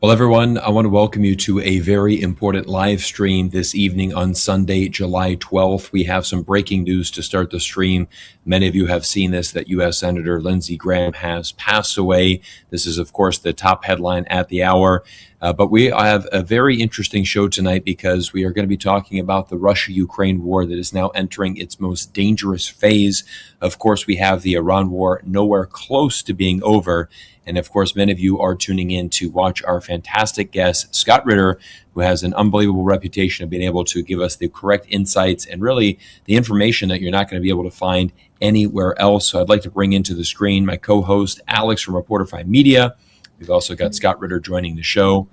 Well, everyone, I want to welcome you to a very important live stream this evening on Sunday, July 12th. We have some breaking news to start the stream. Many of you have seen this, that U.S. Senator Lindsey Graham has passed away. This is, of course, the top headline at the hour. But we have a very interesting show tonight because we are going to be talking about the Russia-Ukraine war that is now entering its most dangerous phase. Of course, we have the Iran war nowhere close to being over. And of course, many of you are tuning in to watch our fantastic guest, Scott Ritter, who has an unbelievable reputation of being able to give us the correct insights and really the information that you're not going to be able to find anywhere else. So I'd like to bring into the screen my co-host, Alex from Reporterfy Media. We've also got Scott Ritter joining the show.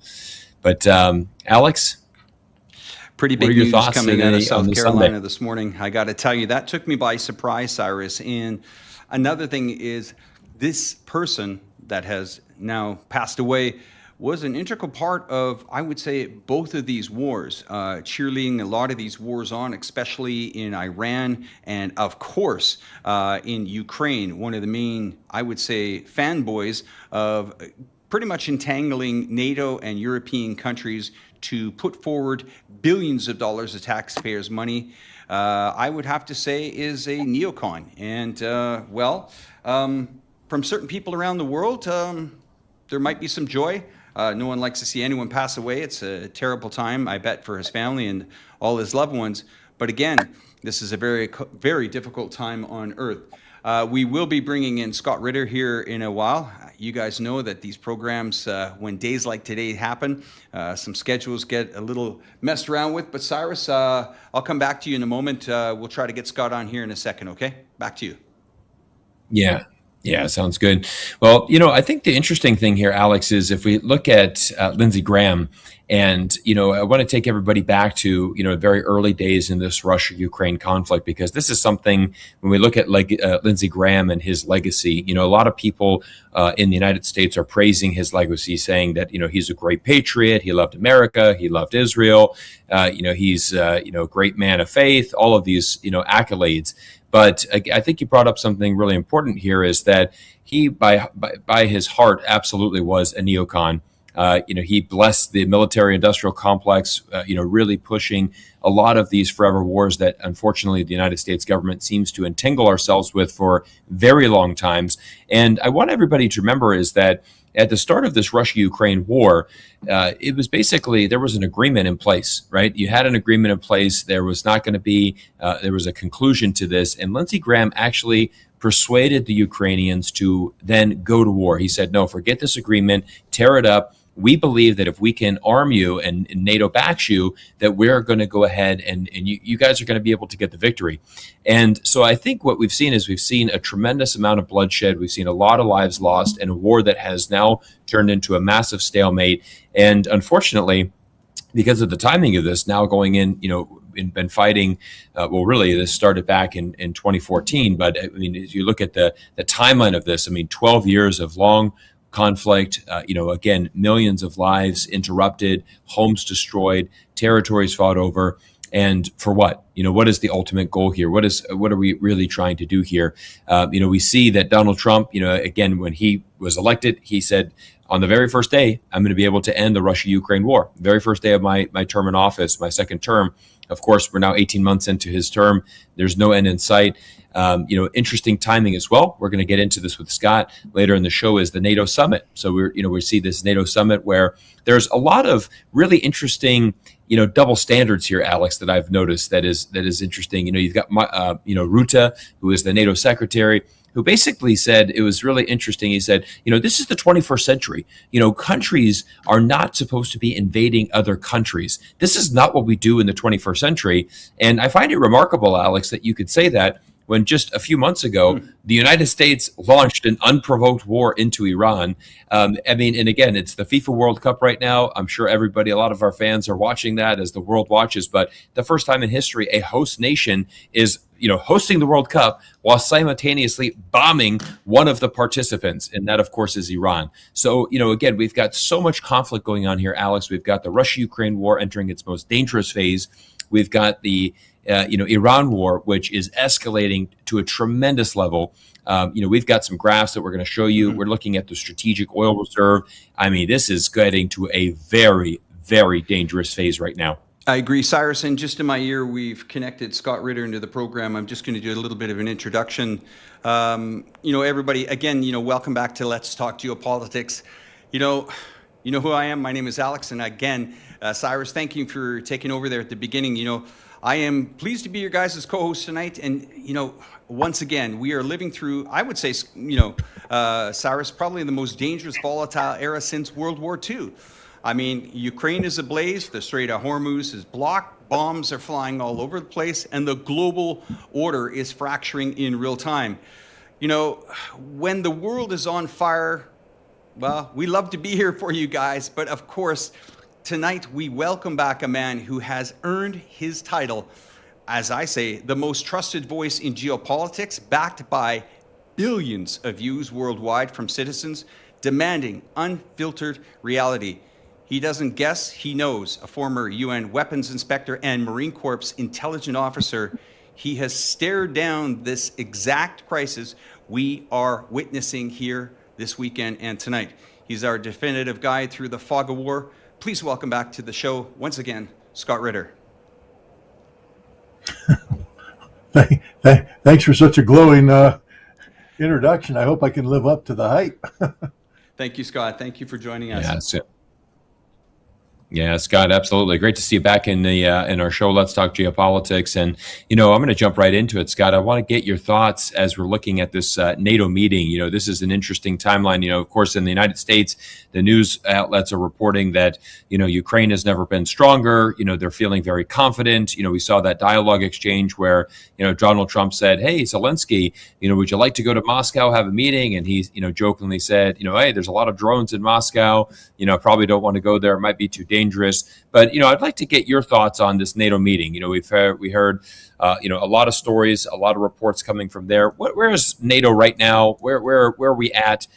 But Alex? Pretty big news coming out of South Carolina this morning. I got to tell you, that took me by surprise, Cyrus. And another thing is this person that has now passed away was an integral part of, I would say, both of these wars, cheerleading a lot of these wars on, especially in Iran and, of course, in Ukraine, one of the main, I would say, fanboys of pretty much entangling NATO and European countries to put forward billions of dollars of taxpayers' money, I would have to say is a neocon. And, from certain people around the world, there might be some joy. No one likes to see anyone pass away. It's a terrible time, I bet, for his family and all his loved ones. But again, this is a very, very difficult time on Earth. We will be bringing in Scott Ritter here in a while. You guys know that these programs, when days like today happen, some schedules get a little messed around with. But Cyrus, I'll come back to you in a moment. We'll try to get Scott on here in a second, okay? Back to you. Yeah, sounds good. Well, I think the interesting thing here, Alex, is if we look at Lindsey Graham, and, I want to take everybody back to, very early days in this Russia-Ukraine conflict, because this is something, when we look at Lindsey Graham and his legacy, a lot of people in the United States are praising his legacy, saying that, he's a great patriot, he loved America, he loved Israel, he's, a great man of faith, all of these, accolades. But I think you brought up something really important here, is that he, by his heart, absolutely was a neocon. He blessed the military-industrial complex, really pushing a lot of these forever wars that, unfortunately, the United States government seems to entangle ourselves with for very long times. And I want everybody to remember is that at the start of this Russia-Ukraine war, it was basically, there was an agreement in place, right? You had an agreement in place. There was not going to be, there was a conclusion to this. And Lindsey Graham actually persuaded the Ukrainians to then go to war. He said, no, forget this agreement, tear it up. We believe that if we can arm you and NATO backs you, that we're going to go ahead and you guys are going to be able to get the victory. And so I think what we've seen is we've seen a tremendous amount of bloodshed. We've seen a lot of lives lost and a war that has now turned into a massive stalemate. And unfortunately, because of the timing of this, now going in, been fighting, really this started back in 2014. But I mean, as you look at the timeline of this, 12 years of long conflict, again, millions of lives interrupted, homes destroyed, territories fought over. And for what? What is the ultimate goal here? What are we really trying to do here? We see that Donald Trump, again, when he was elected, he said, on the very first day, I'm going to be able to end the Russia-Ukraine war. The very first day of my term in office, my second term. Of course, we're now 18 months into his term. There's no end in sight. Interesting timing as well. We're going to get into this with Scott later in the show, is the NATO summit. So we see this NATO summit where there's a lot of really interesting, double standards here, Alex, that I've noticed that is interesting. You've got Rutte, who is the NATO secretary, who basically said, it was really interesting. He said, this is the 21st century. Countries are not supposed to be invading other countries. This is not what we do in the 21st century. And I find it remarkable, Alex, that you could say that when just a few months ago, the United States launched an unprovoked war into Iran. And again, it's the FIFA World Cup right now. I'm sure a lot of our fans are watching that as the world watches. But the first time in history, a host nation is hosting the World Cup while simultaneously bombing one of the participants. And that, of course, is Iran. So, again, we've got so much conflict going on here, Alex. We've got the Russia-Ukraine war entering its most dangerous phase. We've got the Iran war, which is escalating to a tremendous level. We've got some graphs that we're going to show you. We're looking at the strategic oil reserve. I mean, this is getting to a very, very dangerous phase right now. I agree, Cyrus. And just in my ear, we've connected Scott Ritter into the program. I'm just going to do a little bit of an introduction. Everybody, again, welcome back to Let's Talk Geopolitics. You know who I am. My name is Alex. And again, Cyrus, thank you for taking over there at the beginning. I am pleased to be your guys' co-host tonight. And, once again, we are living through, I would say, Cyrus, probably the most dangerous, volatile era since World War II. I mean, Ukraine is ablaze, the Strait of Hormuz is blocked, bombs are flying all over the place, and the global order is fracturing in real time. When the world is on fire, well, we love to be here for you guys, but of course, tonight we welcome back a man who has earned his title, as I say, the most trusted voice in geopolitics, backed by billions of views worldwide from citizens demanding unfiltered reality. He doesn't guess, he knows. A former UN weapons inspector and Marine Corps intelligence officer, he has stared down this exact crisis we are witnessing here this weekend and tonight. He's our definitive guide through the fog of war. Please welcome back to the show, once again, Scott Ritter. Thanks for such a glowing introduction. I hope I can live up to the hype. Thank you, Scott. Thank you for joining us. Yeah, that's it. Yeah, Scott, absolutely. Great to see you back in in our show, Let's Talk Geopolitics. And, I'm going to jump right into it, Scott. I want to get your thoughts as we're looking at this NATO meeting. This is an interesting timeline. Of course, in the United States, the news outlets are reporting that, Ukraine has never been stronger. They're feeling very confident. We saw that dialogue exchange where, Donald Trump said, hey, Zelensky, would you like to go to Moscow, have a meeting? And he, jokingly said, hey, there's a lot of drones in Moscow. I probably don't want to go there. It might be too dangerous. But, I'd like to get your thoughts on this NATO meeting. We heard, a lot of stories, a lot of reports coming from there. Where is NATO right now? Where are we at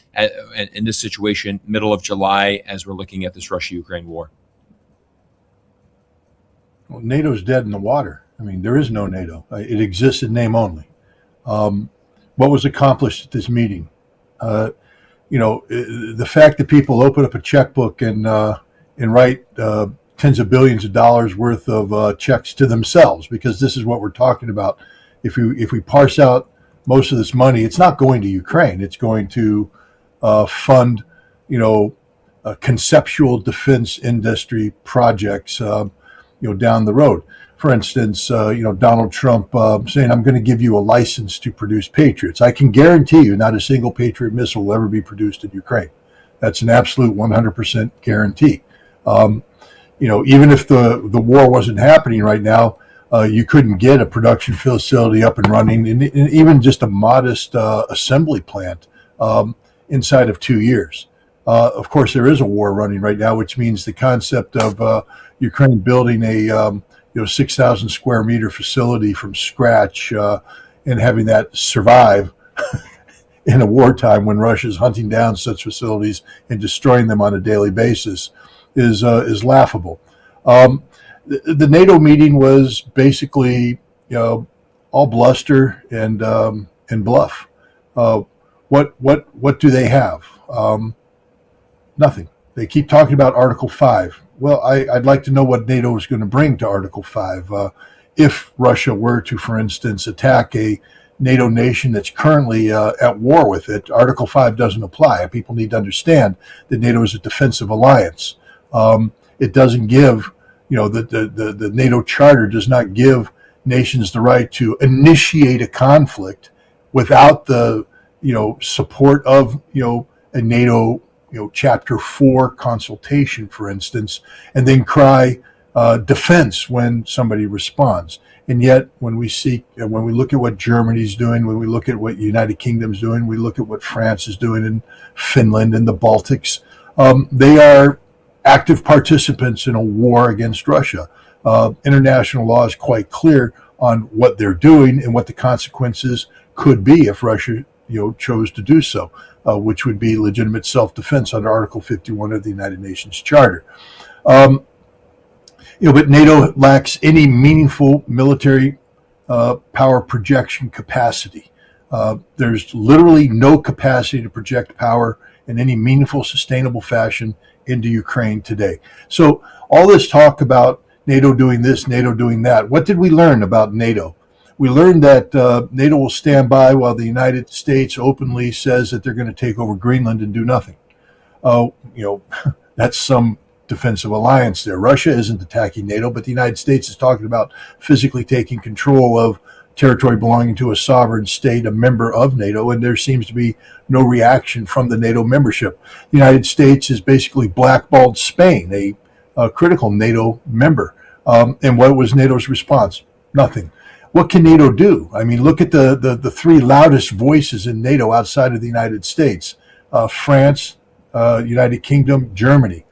in this situation, middle of July, as we're looking at this Russia-Ukraine war? Well, NATO's dead in the water. I mean, there is no NATO. It exists in name only. What was accomplished at this meeting? The fact that people open up a checkbook and write tens of billions of dollars worth of checks to themselves, because this is what we're talking about. If we parse out most of this money, it's not going to Ukraine. It's going to fund, conceptual defense industry projects, down the road. For instance, Donald Trump saying, I'm going to give you a license to produce Patriots. I can guarantee you not a single Patriot missile will ever be produced in Ukraine. That's an absolute 100% guarantee. Even if the war wasn't happening right now, you couldn't get a production facility up and running, and even just a modest assembly plant inside of 2 years. Of course, there is a war running right now, which means the concept of Ukraine building a 6,000 square meter facility from scratch and having that survive in a wartime when Russia's hunting down such facilities and destroying them on a daily basis is laughable. The NATO meeting was basically, all bluster and bluff. What do they have? Nothing. They keep talking about Article 5. Well, I'd like to know what NATO is going to bring to Article 5. If Russia were to, for instance, attack a NATO nation that's currently at war with it, Article 5 doesn't apply. People need to understand that NATO is a defensive alliance. It doesn't give, the NATO charter does not give nations the right to initiate a conflict without the, support of, a NATO, Chapter 4 consultation, for instance, and then cry defense when somebody responds. And yet, when we look at what Germany's doing, when we look at what United Kingdom's doing, we look at what France is doing in Finland and the Baltics, they are active participants in a war against Russia. International law is quite clear on what they're doing and what the consequences could be if Russia, chose to do so, which would be legitimate self-defense under Article 51 of the United Nations Charter. But NATO lacks any meaningful military power projection capacity. There's literally no capacity to project power in any meaningful, sustainable fashion into Ukraine today. So all this talk about NATO doing this, NATO doing that, what did we learn about NATO? We learned that NATO will stand by while the United States openly says that they're going to take over Greenland and do nothing. That's some defensive alliance there. Russia isn't attacking NATO, but the United States is talking about physically taking control of territory belonging to a sovereign state, a member of NATO, and there seems to be no reaction from the NATO membership. The United States has basically blackballed Spain, a critical NATO member. And what was NATO's response? Nothing. What can NATO do? I mean, look at the three loudest voices in NATO outside of the United States: France, United Kingdom, Germany.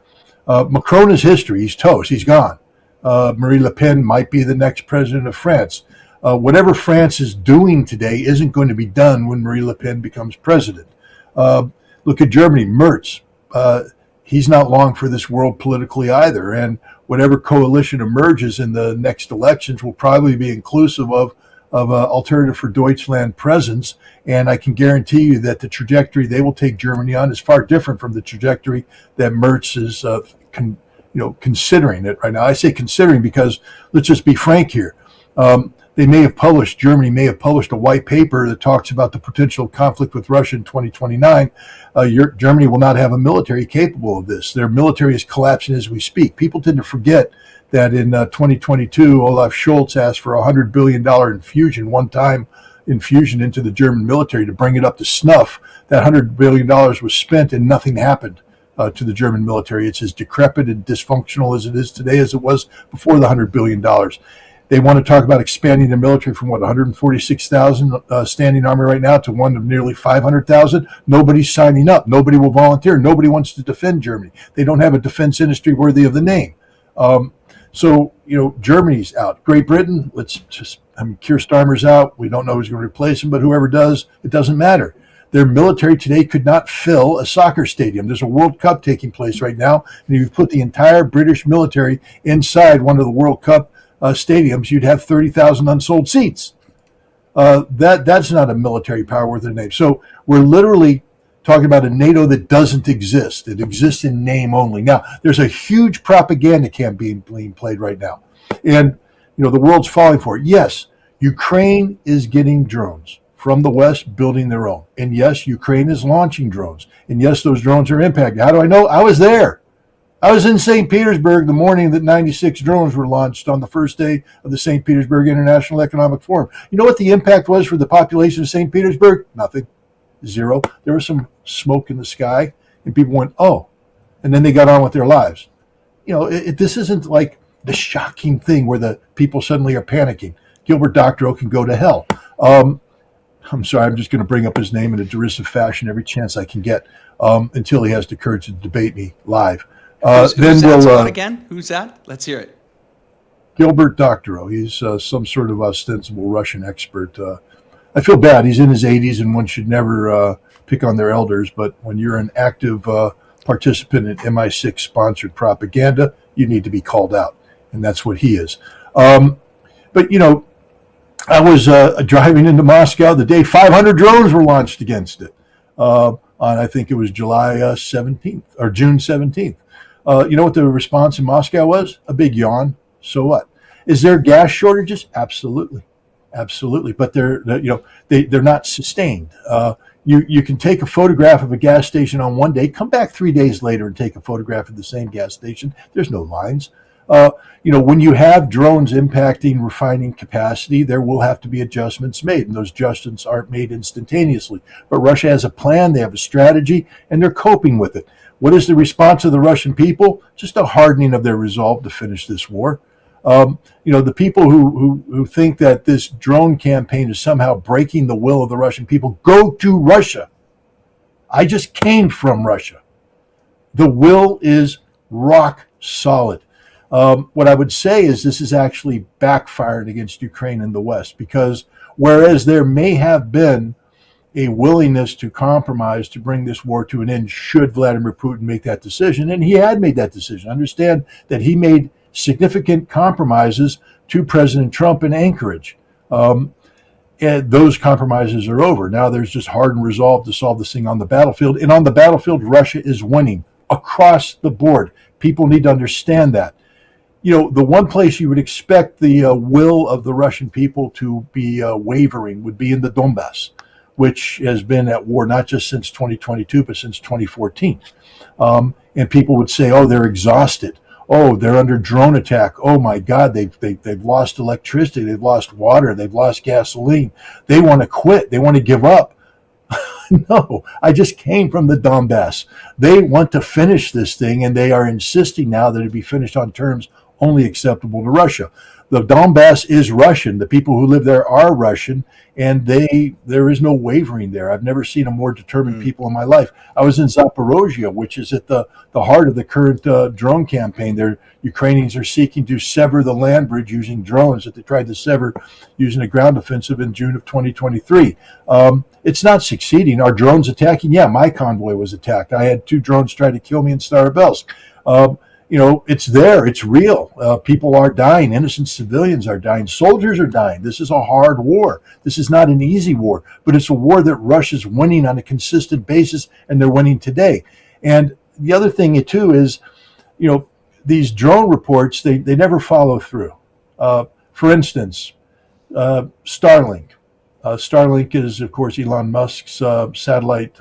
Macron is history. He's toast. He's gone. Marine Le Pen might be the next president of France. Whatever France is doing today isn't going to be done when Marine Le Pen becomes president. Look at Germany, Merz. He's not long for this world politically either. And whatever coalition emerges in the next elections will probably be inclusive of Alternative for Deutschland presence. And I can guarantee you that the trajectory they will take Germany on is far different from the trajectory that Merz is considering it right now. I say considering because let's just be frank here. Germany may have published a white paper that talks about the potential conflict with Russia in 2029. Germany will not have a military capable of this. Their military is collapsing as we speak. People tend to forget that in 2022, Olaf Scholz asked for a $100 billion infusion, one-time infusion into the German military to bring it up to snuff. That $100 billion was spent and nothing happened to the German military. It's as decrepit and dysfunctional as it is today as it was before the $100 billion. They want to talk about expanding the military from 146,000 standing army right now to one of nearly 500,000. Nobody's signing up. Nobody will volunteer. Nobody wants to defend Germany. They don't have a defense industry worthy of the name. So Germany's out. Great Britain, Keir Starmer's out. We don't know who's going to replace him, but whoever does, it doesn't matter. Their military today could not fill a soccer stadium. There's a World Cup taking place right now, and if you put the entire British military inside one of the World Cup stadiums, you'd have 30,000 unsold seats. That's not a military power worth their name. So we're literally talking about a NATO that doesn't exist. It exists in name only. Now, there's a huge propaganda campaign being played right now. And, the world's falling for it. Yes, Ukraine is getting drones from the West, building their own. And yes, Ukraine is launching drones. And yes, those drones are impacted. How do I know? I was there. I was in St. Petersburg the morning that 96 drones were launched on the first day of the St. Petersburg International Economic Forum. You know what the impact was for the population of St. Petersburg? Nothing. Zero. There was some smoke in the sky, and people went, oh, and then they got on with their lives. This isn't like the shocking thing where the people suddenly are panicking. Gilbert Doctorow can go to hell. I'm sorry, I'm just going to bring up his name in a derisive fashion every chance I can get until he has the courage to debate me live. Who's that again? Who's that? Let's hear it. Gilbert Doctorow. He's some sort of ostensible Russian expert. I feel bad. He's in his 80s, and one should never pick on their elders. But when you're an active participant in MI6 sponsored propaganda, you need to be called out, and that's what he is. But I was driving into Moscow the day 500 drones were launched against it. On I think it was July 17th or June 17th. You know what the response in Moscow was? A big yawn. So what? Is there gas shortages? Absolutely. But they're not sustained. You can take a photograph of a gas station on one day, come back 3 days later and take a photograph of the same gas station. There's no lines. When you have drones impacting refining capacity, there will have to be adjustments made, and those adjustments aren't made instantaneously. But Russia has a plan, they have a strategy, and they're coping with it. What is the response of the Russian people? Just a hardening of their resolve to finish this war. The people who think that this drone campaign is somehow breaking the will of the Russian people, go to Russia. I just came from Russia. The will is rock solid. What I would say is this is actually backfired against Ukraine and the West, because whereas there may have been a willingness to compromise to bring this war to an end should Vladimir Putin make that decision, and he had made that decision. Understand that he made significant compromises to President Trump in Anchorage. And those compromises are over. Now there's just hardened resolve to solve this thing on the battlefield. And on the battlefield, Russia is winning across the board. People need to understand that. The one place you would expect the will of the Russian people to be wavering would be in the Donbass, which has been at war not just since 2022, but since 2014. And people would say, oh, they're exhausted. Oh, they're under drone attack. Oh my God, they've lost electricity, they've lost water, they've lost gasoline. They want to quit. They want to give up. No, I just came from the Donbass. They want to finish this thing, and they are insisting now that it be finished on terms only acceptable to Russia. The Donbass is Russian. The people who live there are Russian, and there is no wavering there. I've never seen a more determined people in my life. I was in Zaporozhye, which is at the heart of the current drone campaign. The Ukrainians are seeking to sever the land bridge using drones that they tried to sever using a ground offensive in June of 2023. It's not succeeding. Are drones attacking? Yeah, my convoy was attacked. I had 2 drones try to kill me in Starobelsk. It's there. It's real. People are dying. Innocent civilians are dying. Soldiers are dying. This is a hard war. This is not an easy war, but it's a war that Russia's winning on a consistent basis, and they're winning today. And the other thing, too, is, these drone reports, they never follow through. For instance, Starlink. Starlink is, of course, Elon Musk's satellite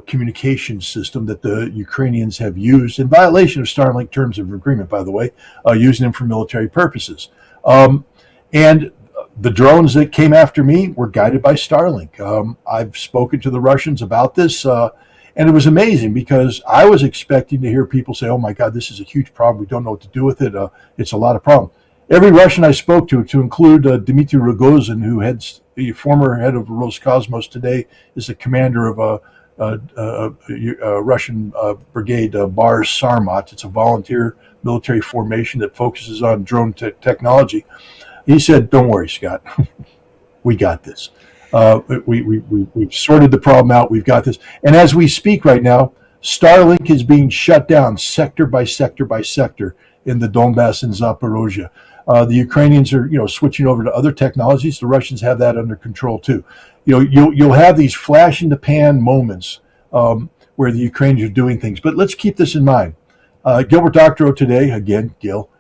communication system that the Ukrainians have used in violation of Starlink terms of agreement, by the way, using them for military purposes. And the drones that came after me were guided by Starlink. I've spoken to the Russians about this, and it was amazing because I was expecting to hear people say, oh my God, this is a huge problem. We don't know what to do with it. It's a lot of problem. Every Russian I spoke to include Dmitry Rogozin, who heads the former head of Roscosmos, today is the commander of a Russian brigade, Bars Sarmat. It's a volunteer military formation that focuses on drone technology. He said, don't worry, Scott. We got this. We've sorted the problem out. We've got this. And as we speak right now, Starlink is being shut down sector by sector by sector in the Donbass and Zaporozhye. The Ukrainians are, switching over to other technologies. The Russians have that under control too. You'll have these flash in the pan moments where the Ukrainians are doing things. But let's keep this in mind. Gilbert Doctorow today, again, Gil,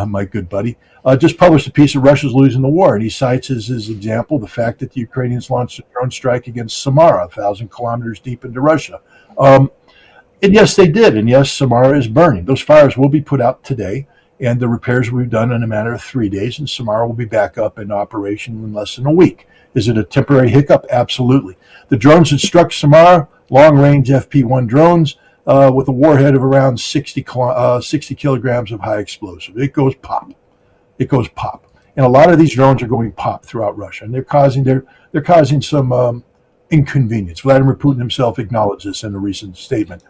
my good buddy, just published a piece of Russia's losing the war, and he cites as his example the fact that the Ukrainians launched a drone strike against Samara, 1,000 kilometers deep into Russia. And yes, they did. And yes, Samara is burning. Those fires will be put out today, and the repairs will be done in a matter of 3 days, and Samara will be back up in operation in less than a week. Is it a temporary hiccup? Absolutely. The drones that struck Samara, long-range FP-1 drones with a warhead of around 60 kilograms of high explosive. It goes pop. It goes pop. And a lot of these drones are going pop throughout Russia, and they're causing some inconvenience. Vladimir Putin himself acknowledged this in a recent statement.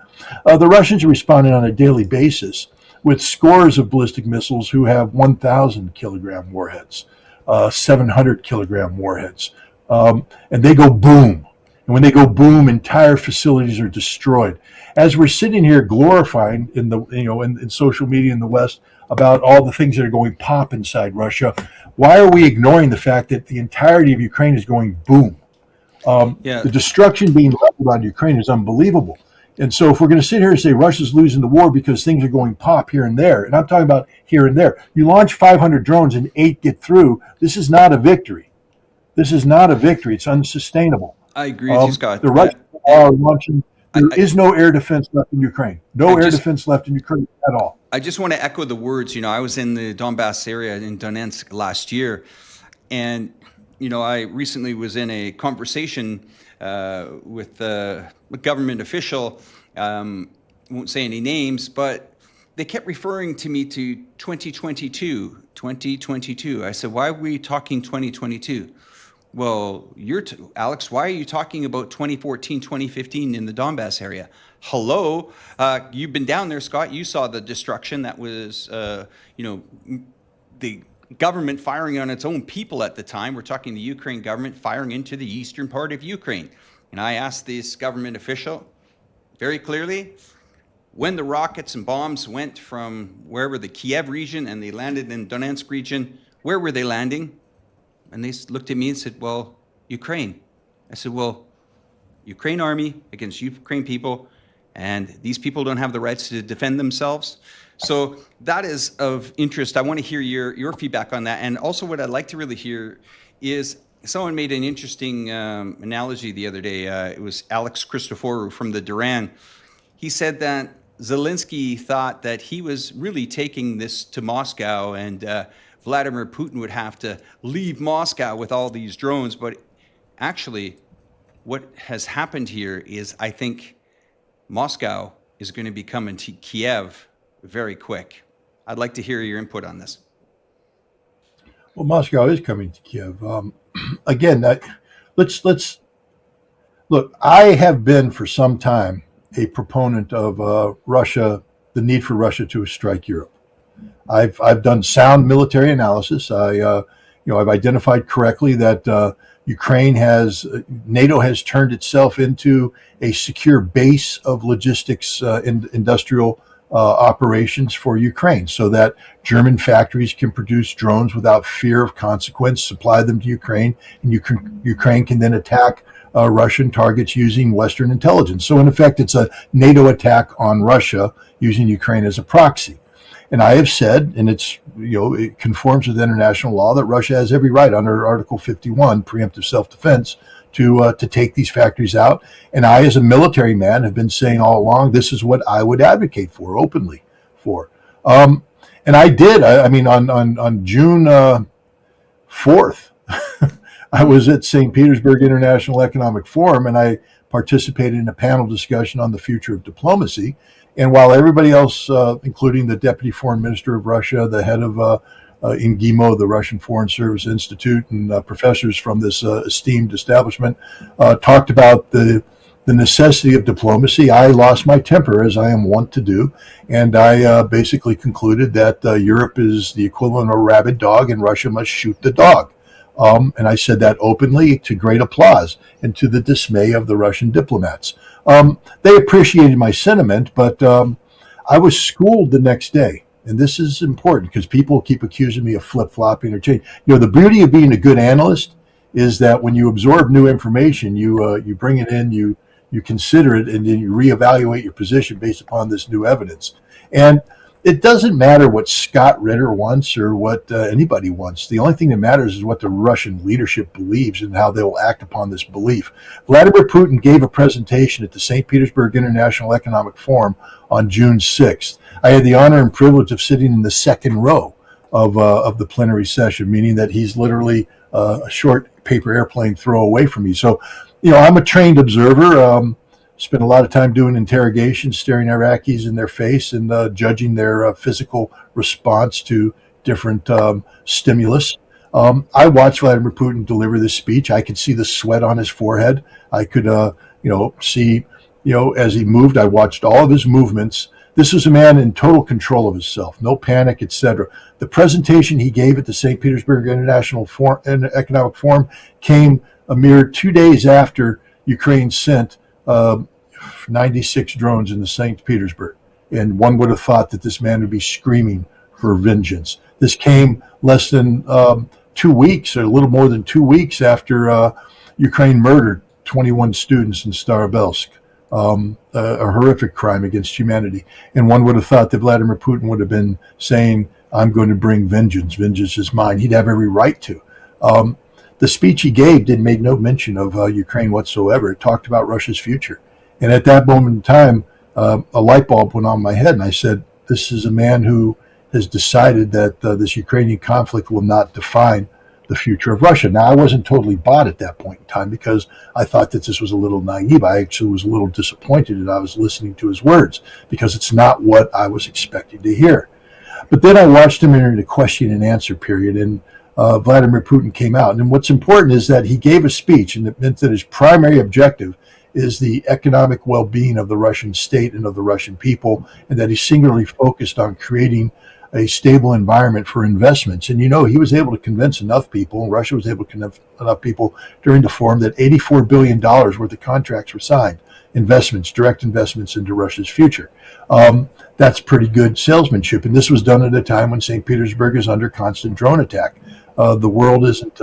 The Russians are responding on a daily basis with scores of ballistic missiles who have 1,000 kilogram warheads, 700 kilogram warheads, and they go boom. And when they go boom, entire facilities are destroyed. As we're sitting here glorifying in social media in the West about all the things that are going pop inside Russia, why are we ignoring the fact that the entirety of Ukraine is going boom? The destruction being leveled on Ukraine is unbelievable. And so if we're going to sit here and say Russia's losing the war because things are going pop here and there, and I'm talking about here and there, you launch 500 drones and 8 get through, this is not a victory. This is not a victory. It's unsustainable. I agree with you, Scott. The Russians are launching. There is no air defense left in Ukraine. No air defense left in Ukraine at all. I just want to echo the words. I was in the Donbass area in Donetsk last year, and I recently was in a conversation with a government official. Won't say any names, but they kept referring to me to 2022. I said, why are we talking 2022? Well, Alex, why are you talking about 2014, 2015 in the Donbass area? Hello, you've been down there, Scott. You saw the destruction that was, the government firing on its own people at the time. We're talking the Ukraine government firing into the eastern part of Ukraine. And I asked this government official very clearly, when the rockets and bombs went from wherever the Kiev region and they landed in Donetsk region, where were they landing? And they looked at me and said, well, Ukraine. I said, well, Ukraine army against Ukraine people, and these people don't have the rights to defend themselves. So that is of interest. I want to hear your feedback on that. And also what I'd like to really hear is someone made an interesting analogy the other day. It was Alex Reporterfy from the Duran. He said that Zelensky thought that he was really taking this to Moscow, and Vladimir Putin would have to leave Moscow with all these drones. But actually, what has happened here is I think Moscow is going to be coming to Kiev very quick. I'd like to hear your input on this. Well, Moscow is coming to Kiev. Again, let's look. I have been for some time a proponent of Russia, the need for Russia to strike Europe. I've done sound military analysis. I've identified correctly that NATO has turned itself into a secure base of logistics, industrial operations for Ukraine, so that German factories can produce drones without fear of consequence, supply them to Ukraine, and Ukraine can then attack Russian targets using Western intelligence. So in effect, it's a NATO attack on Russia using Ukraine as a proxy. And I have said, and it conforms with international law, that Russia has every right under Article 51, preemptive self-defense, to take these factories out. And I, as a military man, have been saying all along, this is what I would advocate for, openly for. And I did. On June 4th, I was at St. Petersburg International Economic Forum, and I participated in a panel discussion on the future of diplomacy. And while everybody else, including the Deputy Foreign Minister of Russia, the head of INGIMO, the Russian Foreign Service Institute, and professors from this esteemed establishment, talked about the necessity of diplomacy, I lost my temper, as I am wont to do, and I basically concluded that Europe is the equivalent of a rabid dog, and Russia must shoot the dog. And I said that openly, to great applause and to the dismay of the Russian diplomats. They appreciated my sentiment, but I was schooled the next day. And this is important because people keep accusing me of flip-flopping or changing. The beauty of being a good analyst is that when you absorb new information, you bring it in, you consider it, and then you reevaluate your position based upon this new evidence. And it doesn't matter what Scott Ritter wants or what anybody wants. The only thing that matters is what the Russian leadership believes and how they will act upon this belief. Vladimir Putin gave a presentation at the St. Petersburg International Economic Forum on June 6th. I had the honor and privilege of sitting in the second row of the plenary session, meaning that he's literally a short paper airplane throw away from me. So, I'm a trained observer. Spent a lot of time doing interrogations, staring Iraqis in their face and judging their physical response to different stimulus. I watched Vladimir Putin deliver this speech. I could see the sweat on his forehead. I could, see, as he moved, I watched all of his movements. This was a man in total control of himself, no panic, etc. The presentation he gave at the St. Petersburg International Economic Forum came a mere 2 days after Ukraine sent 96 drones into St. Petersburg. And one would have thought that this man would be screaming for vengeance. This came less than 2 weeks, or a little more than 2 weeks after Ukraine murdered 21 students in Starobelsk, a horrific crime against humanity. And one would have thought that Vladimir Putin would have been saying, I'm going to bring vengeance. Vengeance is mine. He'd have every right to. The speech he gave did make no mention of Ukraine whatsoever. It talked about Russia's future. And at that moment in time, a light bulb went on in my head, and I said, this is a man who has decided that this Ukrainian conflict will not define the future of Russia. Now, I wasn't totally bought at that point in time because I thought that this was a little naive. I actually was a little disappointed that I was listening to his words because it's not what I was expecting to hear. But then I watched him enter the question and answer period, and Vladimir Putin came out. And what's important is that he gave a speech, and it meant that his primary objective is the economic well-being of the Russian state and of the Russian people, and that he singularly focused on creating a stable environment for investments. And he was able to convince enough people, and Russia was able to convince enough people during the forum, that $84 billion worth of contracts were signed, investments, direct investments into Russia's future. That's pretty good salesmanship. And this was done at a time when St. Petersburg is under constant drone attack. The world isn't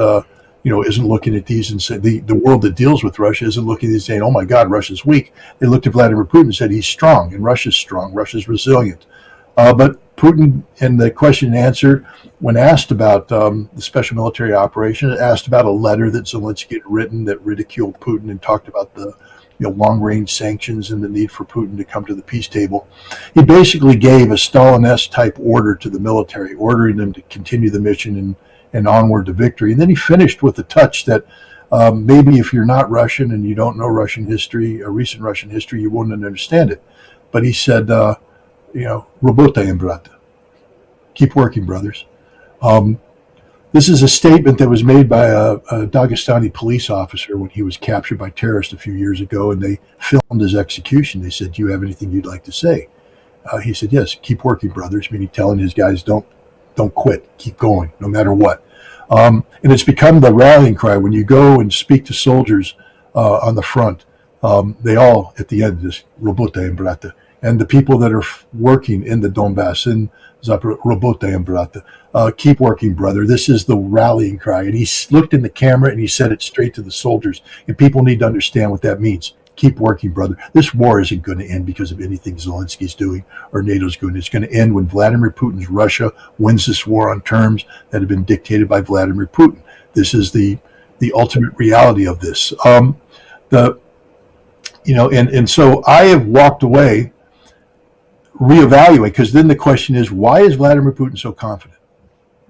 isn't looking at these and said the world that deals with Russia isn't looking at these saying, oh my God, Russia's weak. They looked at Vladimir Putin and said he's strong, and Russia's strong, Russia's resilient. But Putin, in the question and answer, when asked about the special military operation, asked about a letter that Zelensky had written that ridiculed Putin and talked about the long-range sanctions and the need for Putin to come to the peace table. He basically gave a Stalin-esque type order to the military, ordering them to continue the mission and onward to victory. And then he finished with a touch that maybe if you're not Russian and you don't know Russian history, recent Russian history, you wouldn't understand it. But he said, Работаем, брат. Keep working, brothers. This is a statement that was made by a Dagestani police officer when he was captured by terrorists a few years ago, and they filmed his execution. They said, do you have anything you'd like to say? He said, yes, keep working, brothers, meaning telling his guys, don't quit, keep going, no matter what. And it's become the rallying cry. When you go and speak to soldiers on the front, they all, at the end, just Работаем, брата. And the people that are working in the Donbass, in Работаем, брата, keep working, brother. This is the rallying cry. And he looked in the camera and he said it straight to the soldiers. And people need to understand what that means. Keep working, brother. This war isn't going to end because of anything Zelensky's doing or NATO's doing. It's going to end when Vladimir Putin's Russia wins this war on terms that have been dictated by Vladimir Putin. This is the ultimate reality of this. And so I have walked away reevaluate, because then the question is, why is Vladimir Putin so confident?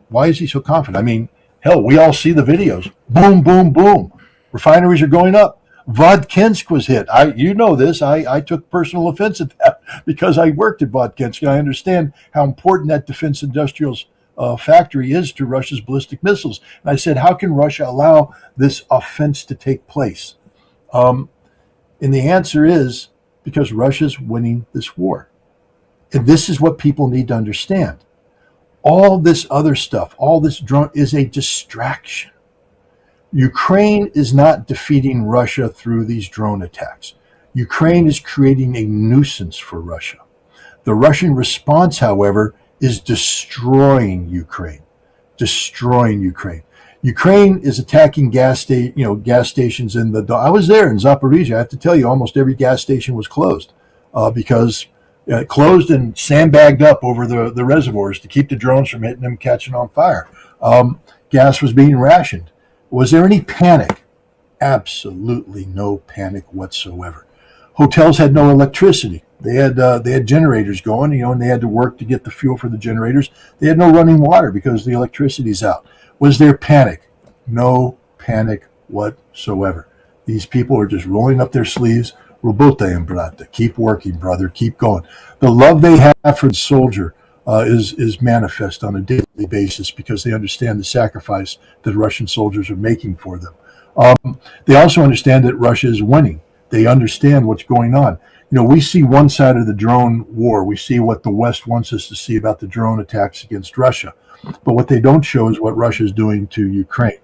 Why is he so confident? I mean, hell, we all see the videos. Boom, boom, boom. Refineries are going up. Vodkinsk was hit. You know this. I took personal offense at that because I worked at Vodkinsk. I understand how important that defense industrials factory is to Russia's ballistic missiles. And I said, how can Russia allow this offense to take place? And the answer is because Russia's winning this war. And this is what people need to understand. All this other stuff, all this drone is a distraction. Ukraine is not defeating Russia through these drone attacks. Ukraine is creating a nuisance for Russia. The Russian response, however, is destroying Ukraine. Destroying Ukraine. Ukraine is attacking gas stations in the. I was there in Zaporizhia. I have to tell you, almost every gas station was closed because closed and sandbagged up over the reservoirs to keep the drones from hitting them, catching on fire. Gas was being rationed. Was there any panic? Absolutely no panic whatsoever. Hotels had no electricity. They had generators going, and they had to work to get the fuel for the generators. They had no running water because the electricity's out. Was there panic? No panic whatsoever. These people are just rolling up their sleeves. Работаем, брата. Keep working, brother. Keep going. The love they have for the soldier is manifest on a daily basis because they understand the sacrifice that Russian soldiers are making for them. They also understand that Russia is winning. They understand what's going on. We see one side of the drone war. We see what the West wants us to see about the drone attacks against Russia. But what they don't show is what Russia is doing to Ukraine.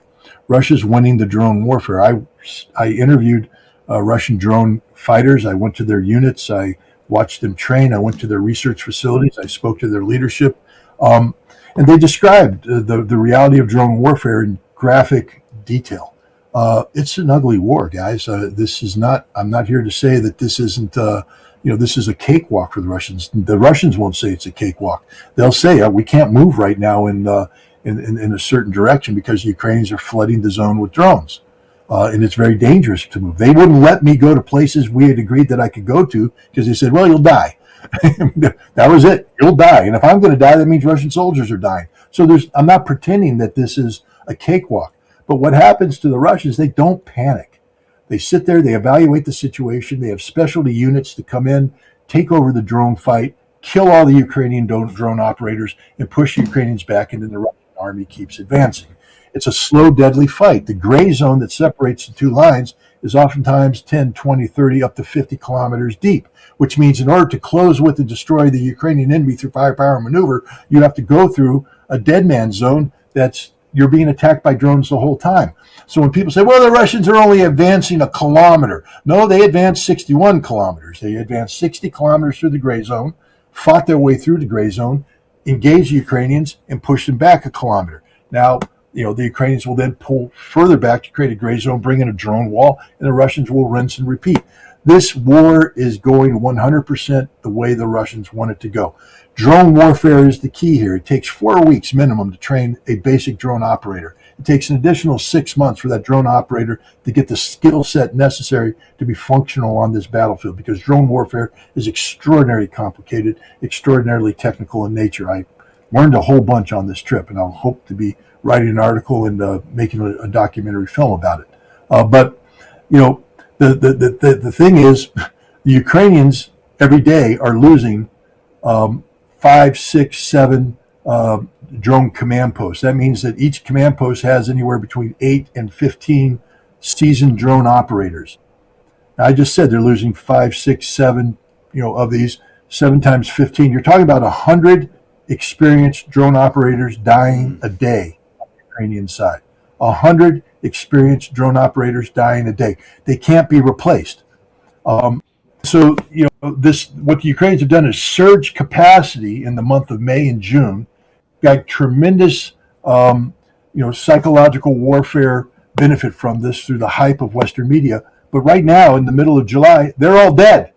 Russia's winning the drone warfare. I interviewed Russian drone fighters. I went to their units. I watched them train. I went to their research facilities. I spoke to their leadership. And they described the reality of drone warfare in graphic detail. It's an ugly war, guys. I'm not here to say that this isn't, this is a cakewalk for the Russians. The Russians won't say it's a cakewalk. They'll say, we can't move right now in a certain direction because the Ukrainians are flooding the zone with drones. And it's very dangerous to move. They wouldn't let me go to places we had agreed that I could go to because they said, well, you'll die. That was it. You'll die. And if I'm going to die, that means Russian soldiers are dying. So I'm not pretending that this is a cakewalk. But what happens to the Russians, they don't panic. They sit there, they evaluate the situation. They have specialty units to come in, take over the drone fight, kill all the Ukrainian drone operators, and push the Ukrainians back, and then the Russian army keeps advancing. It's a slow, deadly fight. The gray zone that separates the two lines is oftentimes 10, 20, 30, up to 50 kilometers deep, which means in order to close with and destroy the Ukrainian enemy through firepower maneuver, you have to go through a dead man zone you're being attacked by drones the whole time. So when people say, well, the Russians are only advancing a kilometer. No, they advanced 61 kilometers. They advanced 60 kilometers through the gray zone, fought their way through the gray zone, engaged the Ukrainians, and pushed them back a kilometer. Now, The Ukrainians will then pull further back to create a gray zone, bring in a drone wall, and the Russians will rinse and repeat. This war is going 100% the way the Russians want it to go. Drone warfare is the key here. It takes 4 weeks minimum to train a basic drone operator. It takes an additional 6 months for that drone operator to get the skill set necessary to be functional on this battlefield, because drone warfare is extraordinarily complicated, extraordinarily technical in nature. I learned a whole bunch on this trip, and I'll hope to be writing an article and making a documentary film about it. But the thing is, the Ukrainians every day are losing 5, 6, 7 drone command posts. That means that each command post has anywhere between 8 and 15 seasoned drone operators. Now, I just said they're losing 5, 6, 7, of these. 7 times 15. You're talking about 100 experienced drone operators dying a day on the Ukrainian side. 100 experienced drone operators dying a day. They can't be replaced. So, what the Ukrainians have done is surge capacity in the month of May and June, got tremendous, psychological warfare benefit from this through the hype of Western media. But right now, in the middle of July, they're all dead.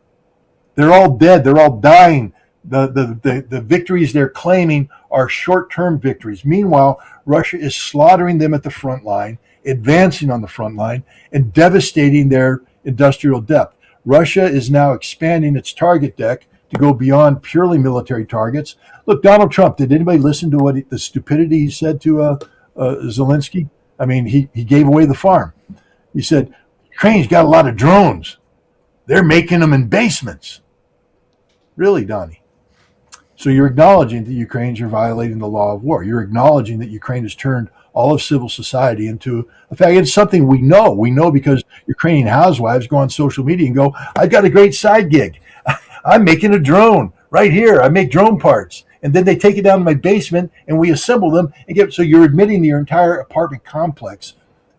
They're all dead. They're all dying. The victories they're claiming are short-term victories. Meanwhile, Russia is slaughtering them at the front line, advancing on the front line, and devastating their industrial depth. Russia is now expanding its target deck to go beyond purely military targets. Look, Donald Trump, did anybody listen to the stupidity he said to Zelensky? I mean, he gave away the farm. He said, Ukraine's got a lot of drones. They're making them in basements. Really, Donnie? So you're acknowledging that Ukrainians are violating the law of war. You're acknowledging that Ukraine has turned all of civil society into a fact. It's something we know. We know because Ukrainian housewives go on social media and go, I've got a great side gig. I'm making a drone right here. I make drone parts. And then they take it down to my basement and we assemble them and so you're admitting your entire apartment complex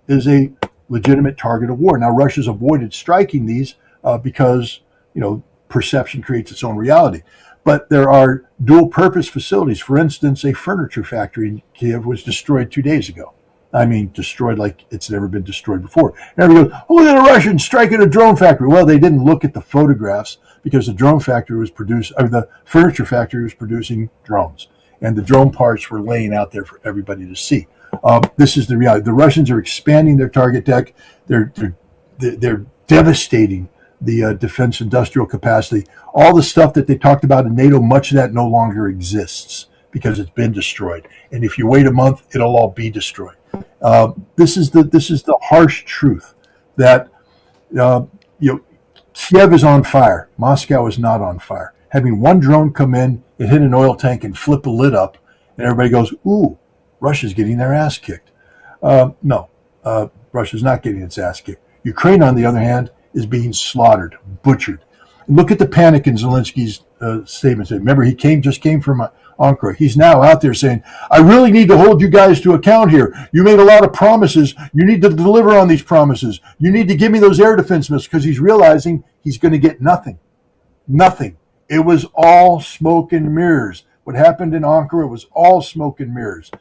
is a legitimate target of war. Now, Russia's avoided striking these because, perception creates its own reality. But there are dual-purpose facilities. For instance, a furniture factory in Kiev was destroyed 2 days ago. I mean, destroyed like it's never been destroyed before. And everybody goes, look at the Russians striking a drone factory. Well, they didn't look at the photographs because the the furniture factory was producing drones. And the drone parts were laying out there for everybody to see. This is the reality. The Russians are expanding their target deck. They're devastating the defense industrial capacity. All the stuff that they talked about in NATO, much of that no longer exists because it's been destroyed. And if you wait a month, it'll all be destroyed. This is the harsh truth that Kiev is on fire. Moscow is not on fire. Having one drone come in, it hit an oil tank and flip a lid up, and everybody goes, "Ooh, Russia's getting their ass kicked." No, Russia's not getting its ass kicked. Ukraine, on the other hand, is being slaughtered, butchered. And look at the panic in Zelensky's statement. Remember, he just came from Ankara. He's now out there saying, I really need to hold you guys to account here. You made a lot of promises. You need to deliver on these promises. You need to give me those air defense missiles, because he's realizing he's going to get nothing. Nothing. It was all smoke and mirrors. What happened in Ankara was all smoke and mirrors.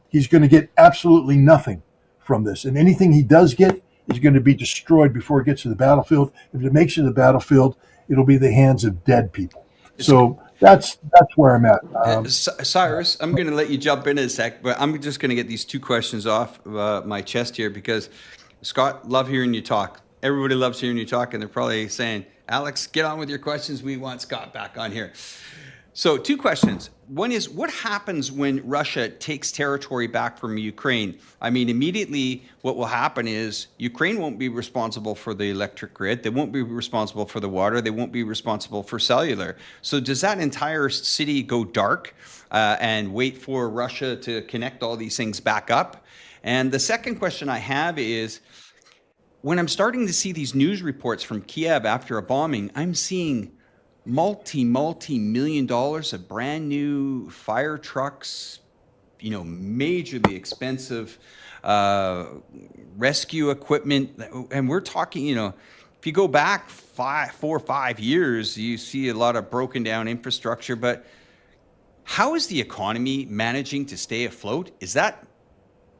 He's going to get absolutely nothing from this. And anything he does get is going to be destroyed before it gets to the battlefield. If it makes it to the battlefield, it'll be the hands of dead people. So that's where I'm at. Cyrus, I'm going to let you jump in a sec, but I'm just going to get these two questions off my chest here, because Scott, love hearing you talk. Everybody loves hearing you talk, and they're probably saying, Alex, get on with your questions. We want Scott back on here. So 2 questions. One is, what happens when Russia takes territory back from Ukraine? I mean, immediately what will happen is Ukraine won't be responsible for the electric grid. They won't be responsible for the water. They won't be responsible for cellular. So does that entire city go dark and wait for Russia to connect all these things back up? And the second question I have is, when I'm starting to see these news reports from Kiev after a bombing, I'm seeing multi-million dollars of brand new fire trucks, majorly expensive rescue equipment. And we're talking, if you go back 4 or 5 years, you see a lot of broken down infrastructure. But how is the economy managing to stay afloat? Is that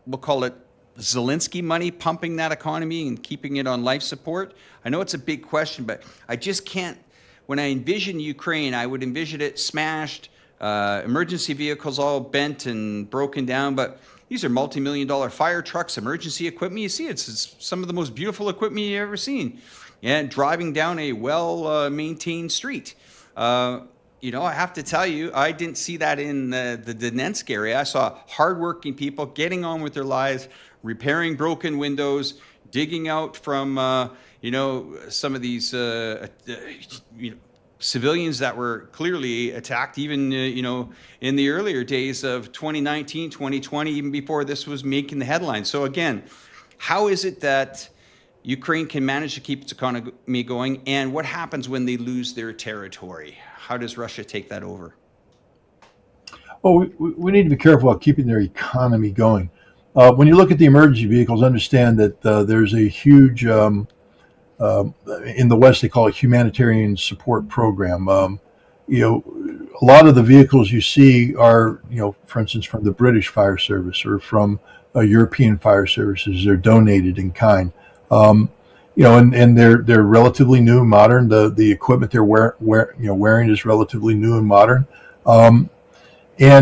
we'll call it Zelensky money pumping that economy and keeping it on life support? I know it's a big question, but I just can't. When I envision Ukraine, I would envision it smashed, emergency vehicles all bent and broken down, but these are multi-million-dollar fire trucks, emergency equipment. You see, it's some of the most beautiful equipment you've ever seen. And driving down a well-maintained street. I have to tell you, I didn't see that in the Donetsk area. I saw hardworking people getting on with their lives, repairing broken windows, digging out from, some of these, civilians that were clearly attacked, even, in the earlier days of 2019, 2020, even before this was making the headlines. So again, how is it that Ukraine can manage to keep its economy going? And what happens when they lose their territory? How does Russia take that over? Well, we need to be careful about keeping their economy going. When you look at the emergency vehicles, understand that there's a huge, in the West, they call it humanitarian support program. A lot of the vehicles you see are, for instance, from the British Fire Service or from European fire services. They're donated in kind. And they're relatively new, modern. The equipment they're wearing is relatively new and modern. They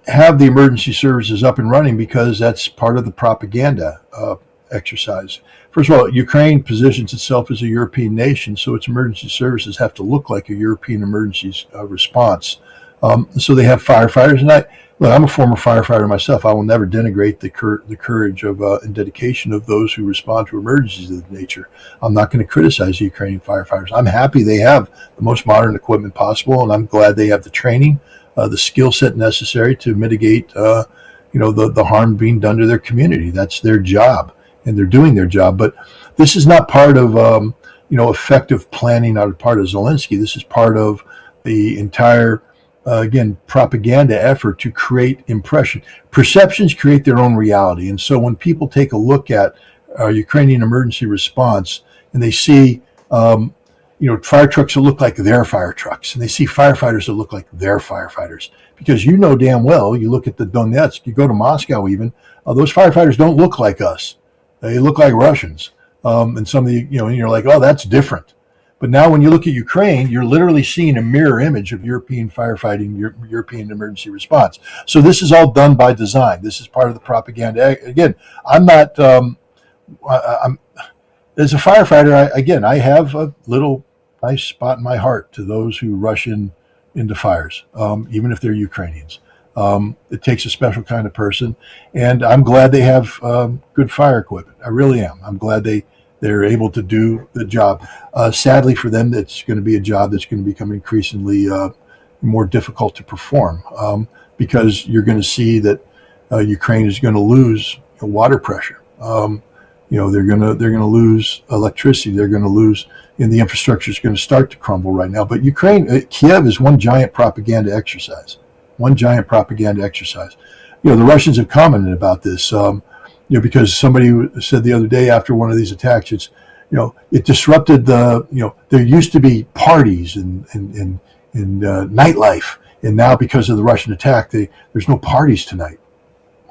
have the emergency services up and running because that's part of the propaganda exercise. First of all, Ukraine positions itself as a European nation, so its emergency services have to look like a European emergency response. So they have firefighters, and I'm a former firefighter myself. I will never denigrate the courage of and dedication of those who respond to emergencies of this nature. I'm not going to criticize the Ukrainian firefighters. I'm happy they have the most modern equipment possible, and I'm glad they have the training, the skill set necessary to mitigate, the harm being done to their community. That's their job, and they're doing their job. But this is not part of, effective planning on the part of Zelensky. This is part of the entire propaganda effort to create impression. Perceptions create their own reality. And so when people take a look at Ukrainian emergency response and they see, fire trucks that look like their fire trucks, and they see firefighters that look like their firefighters, because damn well, you look at the Donetsk, you go to Moscow even, those firefighters don't look like us. They look like Russians. And some of the, and you're like, oh, that's different. But now when you look at Ukraine, you're literally seeing a mirror image of European firefighting, European emergency response. So this is all done by design. This is part of the propaganda. Again, I'm not, as a firefighter, I have a little nice spot in my heart to those who rush into fires, even if they're Ukrainians. It takes a special kind of person, and I'm glad they have good fire equipment. I really am. I'm glad they're able to do the job. Sadly for them, that's going to be a job that's going to become increasingly more difficult to perform because you're going to see that Ukraine is going to lose water pressure. They're going to lose electricity. They're going to lose, and the infrastructure is going to start to crumble right now. But Kiev is one giant propaganda exercise. The Russians have commented about this. Because somebody said the other day after one of these attacks, it disrupted there used to be parties and nightlife, and now because of the Russian attack, there's no parties tonight.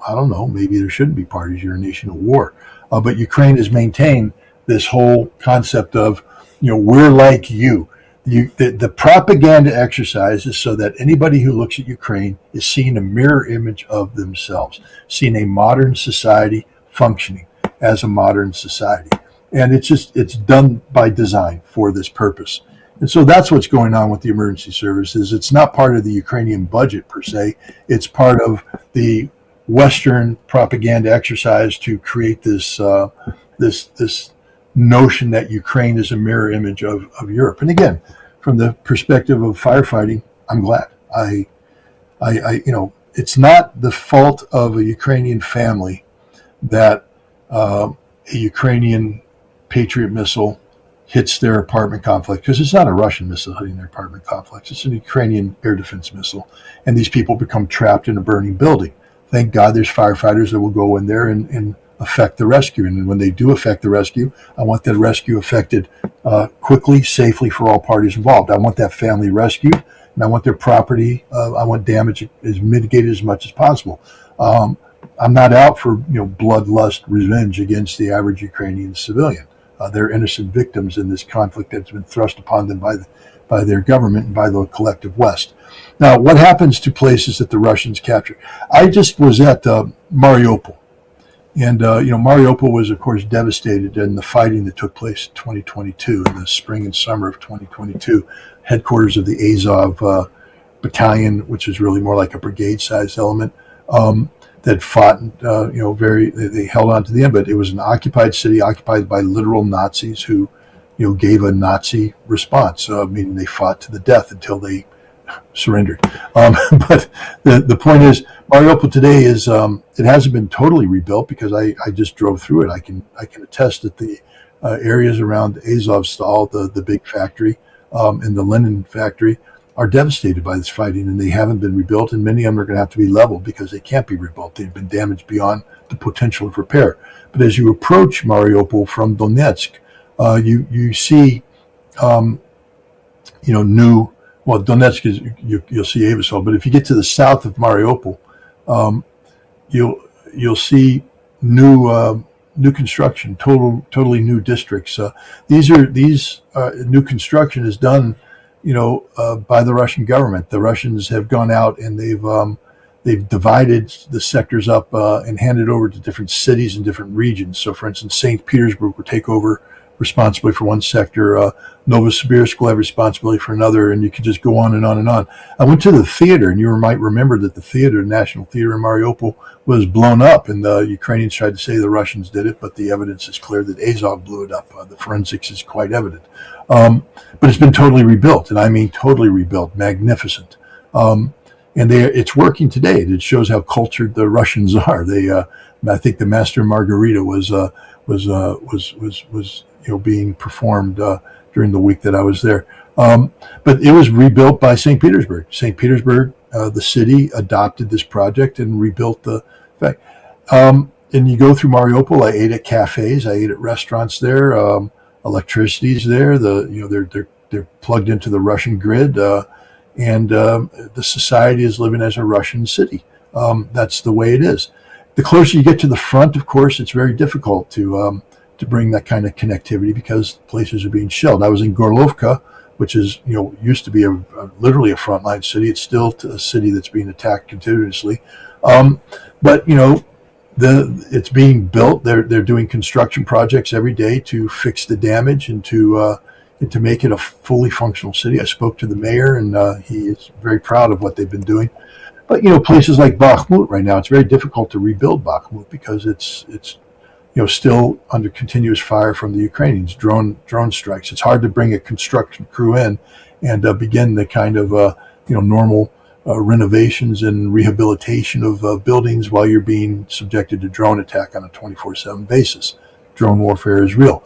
I don't know, maybe there shouldn't be parties. You're a nation of war. But Ukraine has maintained this whole concept of, we're like you. The propaganda exercise is so that anybody who looks at Ukraine is seeing a mirror image of themselves, seeing a modern society functioning as a modern society. And it's done by design for this purpose. And so that's what's going on with the emergency services. It's not part of the Ukrainian budget per se. It's part of the Western propaganda exercise to create this notion that Ukraine is a mirror image of Europe. And again, from the perspective of firefighting, I'm glad. It's not the fault of a Ukrainian family that a Ukrainian Patriot missile hits their apartment complex, because it's not a Russian missile hitting their apartment complex. It's an Ukrainian air defense missile. And these people become trapped in a burning building. Thank God there's firefighters that will go in there and affect the rescue. And when they do affect the rescue, I want that rescue affected quickly, safely for all parties involved. I want that family rescued, and I want their property, I want damage is mitigated as much as possible. I'm not out for bloodlust revenge against the average Ukrainian civilian. They're innocent victims in this conflict that's been thrust upon them by their government and by the collective West. Now, what happens to places that the Russians capture? I just was at Mariupol. And, Mariupol was, of course, devastated in the fighting that took place in 2022, in the spring and summer of 2022. Headquarters of the Azov battalion, which is really more like a brigade-sized element, that fought, they held on to the end. But it was an occupied city, occupied by literal Nazis who, gave a Nazi response, meaning they fought to the death until they surrendered. But the point is, Mariupol today is it hasn't been totally rebuilt because I just drove through it. I can attest that the areas around Azovstal, the big factory, and the Lenin factory, are devastated by this fighting, and they haven't been rebuilt, and many of them are going to have to be leveled because they can't be rebuilt. They've been damaged beyond the potential of repair. But as you approach Mariupol from Donetsk, you see, new. Well, Donetsk is you'll see Azovstal, but if you get to the south of Mariupol, you'll see new construction, totally new districts. These new construction is done, by the Russian government. The Russians have gone out and they've divided the sectors up and handed over to different cities and different regions. So, for instance, St. Petersburg will take over responsibility for one sector. Novosibirsk will have responsibility for another, and you can just go on and on and on. I went to the theater, and you might remember that the National Theater in Mariupol, was blown up, and the Ukrainians tried to say the Russians did it, but the evidence is clear that Azov blew it up. The forensics is quite evident. But it's been totally rebuilt, and I mean totally rebuilt, magnificent. It's working today. It shows how cultured the Russians are. I think the Master Margarita was being performed during the week that I was there. But it was rebuilt by St. Petersburg. St. Petersburg, the city, adopted this project and rebuilt the fact. And you go through Mariupol. I ate at cafes. I ate at restaurants there. Electricity's there. They're plugged into the Russian grid, and the society is living as a Russian city. That's the way it is. The closer you get to the front, of course, it's very difficult to bring that kind of connectivity because places are being shelled. I was in Gorlovka, which is used to be literally a frontline city. It's still a city that's being attacked continuously, but it's being built. They're doing construction projects every day to fix the damage and to make it a fully functional city. I spoke to the mayor, and he is very proud of what they've been doing. But places like Bakhmut right now, it's very difficult to rebuild Bakhmut because it's still under continuous fire from the Ukrainians, drone strikes. It's hard to bring a construction crew in and begin the kind of normal renovations and rehabilitation of buildings while you're being subjected to drone attack on a 24/7 basis. Drone warfare is real.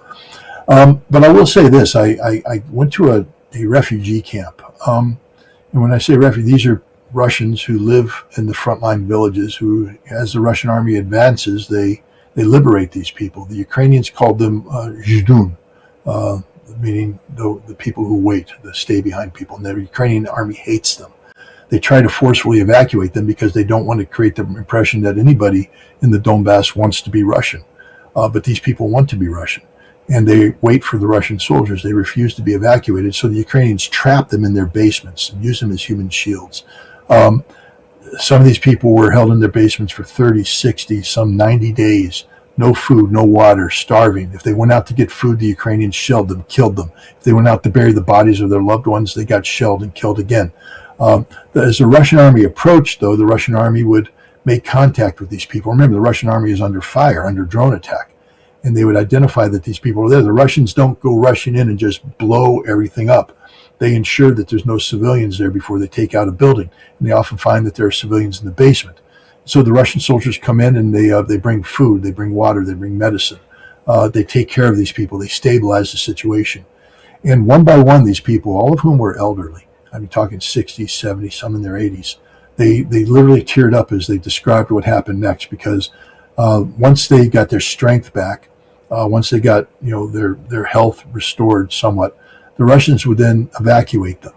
But I will say this: I went to a refugee camp, and when I say refugee, these are Russians who live in the frontline villages. Who, as the Russian army advances, they liberate these people. The Ukrainians called them zhdun, meaning the people who wait, the stay behind people. And the Ukrainian army hates them. They try to forcefully evacuate them because they don't want to create the impression that anybody in the Donbass wants to be Russian. But these people want to be Russian. And they wait for the Russian soldiers. They refuse to be evacuated. So the Ukrainians trap them in their basements and use them as human shields. Some of these people were held in their basements for 30, 60, some 90 days. No food, no water, starving. If they went out to get food, the Ukrainians shelled them, killed them. If they went out to bury the bodies of their loved ones, they got shelled and killed again. As the Russian army approached, though, the Russian army would make contact with these people. Remember, the Russian army is under fire, under drone attack. And they would identify that these people are there. The Russians don't go rushing in and just blow everything up. They ensure that there's no civilians there before they take out a building. And they often find that there are civilians in the basement. So the Russian soldiers come in and they bring food, they bring water, they bring medicine. They take care of these people. They stabilize the situation. And one by one, these people, all of whom were elderly, I'm talking 60s, 70s, some in their 80s, they literally teared up as they described what happened next because once they got their strength back, once they got their health restored somewhat, the Russians would then evacuate them.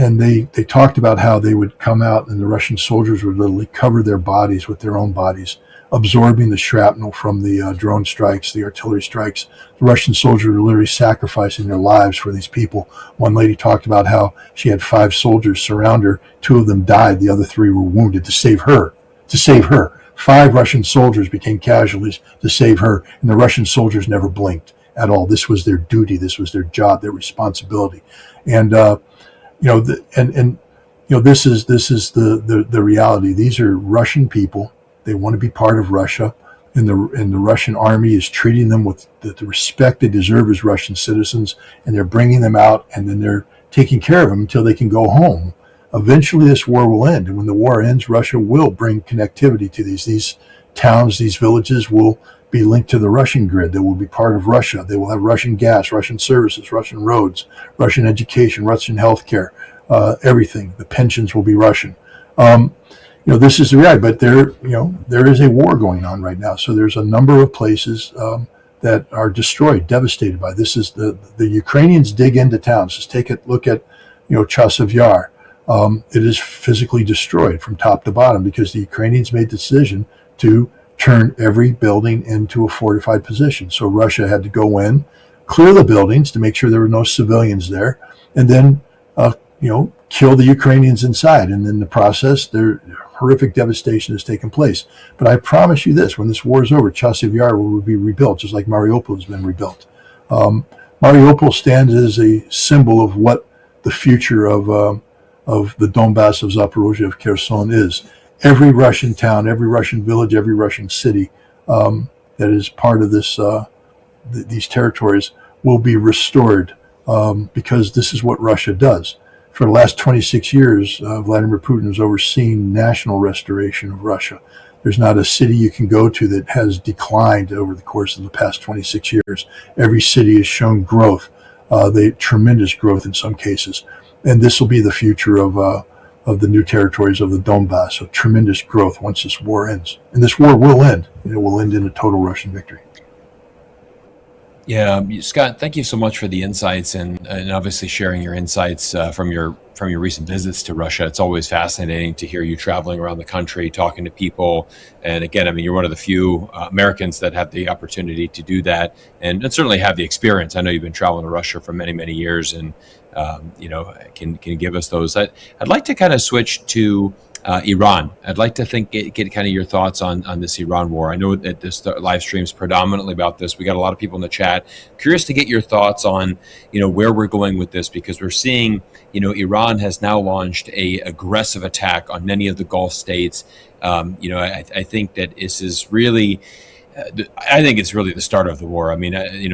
And they talked about how they would come out and the Russian soldiers would literally cover their bodies with their own bodies, absorbing the shrapnel from the drone strikes, the artillery strikes. The Russian soldiers were literally sacrificing their lives for these people. One lady talked about how she had 5 soldiers surround her. 2 of them died. The other 3 were wounded to save her. 5 Russian soldiers became casualties to save her, and the Russian soldiers never blinked at all. This was their duty. This was their job, their responsibility. And, this is the reality. These are Russian people. They want to be part of Russia, and the Russian army is treating them with the respect they deserve as Russian citizens, and they're bringing them out, and then they're taking care of them until they can go home. Eventually, this war will end, and when the war ends, Russia will bring connectivity to these towns, these villages will be linked to the Russian grid. They will be part of Russia. They will have Russian gas, Russian services, Russian roads, Russian education, Russian healthcare, everything. The pensions will be Russian. This is the reality, but there is a war going on right now. So there's a number of places that are destroyed, devastated by this. Is the Ukrainians dig into towns. Just take a look at, Chasiv Yar. It is physically destroyed from top to bottom because the Ukrainians made the decision to turn every building into a fortified position. So Russia had to go in, clear the buildings to make sure there were no civilians there, and then, kill the Ukrainians inside. And in the process, their horrific devastation has taken place. But I promise you this, when this war is over, Chasiv Yar will be rebuilt, just like Mariupol has been rebuilt. Mariupol stands as a symbol of what the future of the Donbass, of Zaporozhye, of Kherson is. Every Russian town, every Russian village, every Russian city that is part of this these territories will be restored because this is what Russia does. For the last 26 years, Vladimir Putin has overseen national restoration of Russia. There's not a city you can go to that has declined over the course of the past 26 years. Every city has shown growth, tremendous growth in some cases. And this will be the future of the new territories of the Donbass, so tremendous growth once this war ends. And this war will end, and it will end in a total Russian victory. Yeah, Scott, thank you so much for the insights and obviously sharing your insights from your recent visits to Russia. It's always fascinating to hear you traveling around the country, talking to people. And again, I mean, you're one of the few Americans that have the opportunity to do that and certainly have the experience. I know you've been traveling to Russia for many, many years and, can give us those. I'd like to kind of switch to Iran. I'd like to get kind of your thoughts on this Iran war. I know that this live stream is predominantly about this. We got a lot of people in the chat. Curious to get your thoughts on, where we're going with this, because we're seeing, Iran has now launched a aggressive attack on many of the Gulf states. I think that this is really, I think it's really the start of the war. I mean,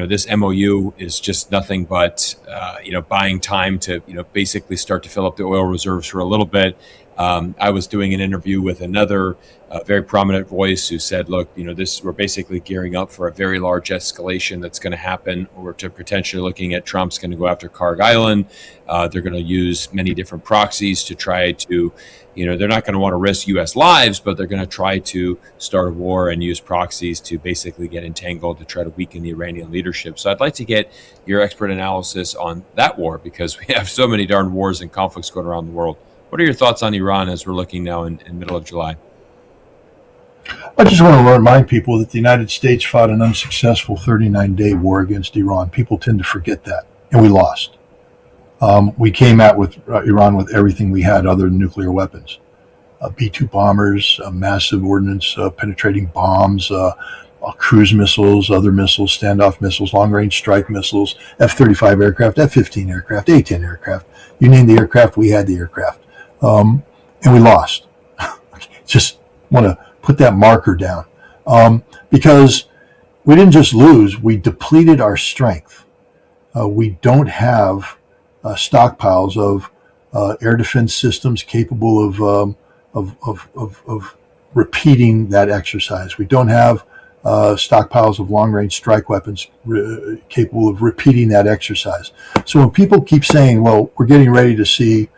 this MOU is just nothing but, buying time to, basically start to fill up the oil reserves for a little bit. I was doing an interview with another very prominent voice who said, look, we're basically gearing up for a very large escalation that's going to happen. We're potentially looking at Trump's going to go after Karg Island. They're going to use many different proxies to try to, they're not going to want to risk U.S. lives, but they're going to try to start a war and use proxies to basically get entangled to try to weaken the Iranian leadership. So I'd like to get your expert analysis on that war, because we have so many darn wars and conflicts going around the world. What are your thoughts on Iran as we're looking now in middle of July? I just want to remind people that the United States fought an unsuccessful 39-day war against Iran. People tend to forget that, and we lost. We came out with Iran with everything we had other than nuclear weapons. B-2 bombers, massive ordnance penetrating bombs, cruise missiles, other missiles, standoff missiles, long-range strike missiles, F-35 aircraft, F-15 aircraft, A-10 aircraft. You name the aircraft, we had the aircraft. And we lost. Just want to put that marker down. Because we didn't just lose, we depleted our strength. We don't have stockpiles of air defense systems capable of repeating that exercise. We don't have stockpiles of long-range strike weapons capable of repeating that exercise. So when people keep saying, well, we're getting ready to see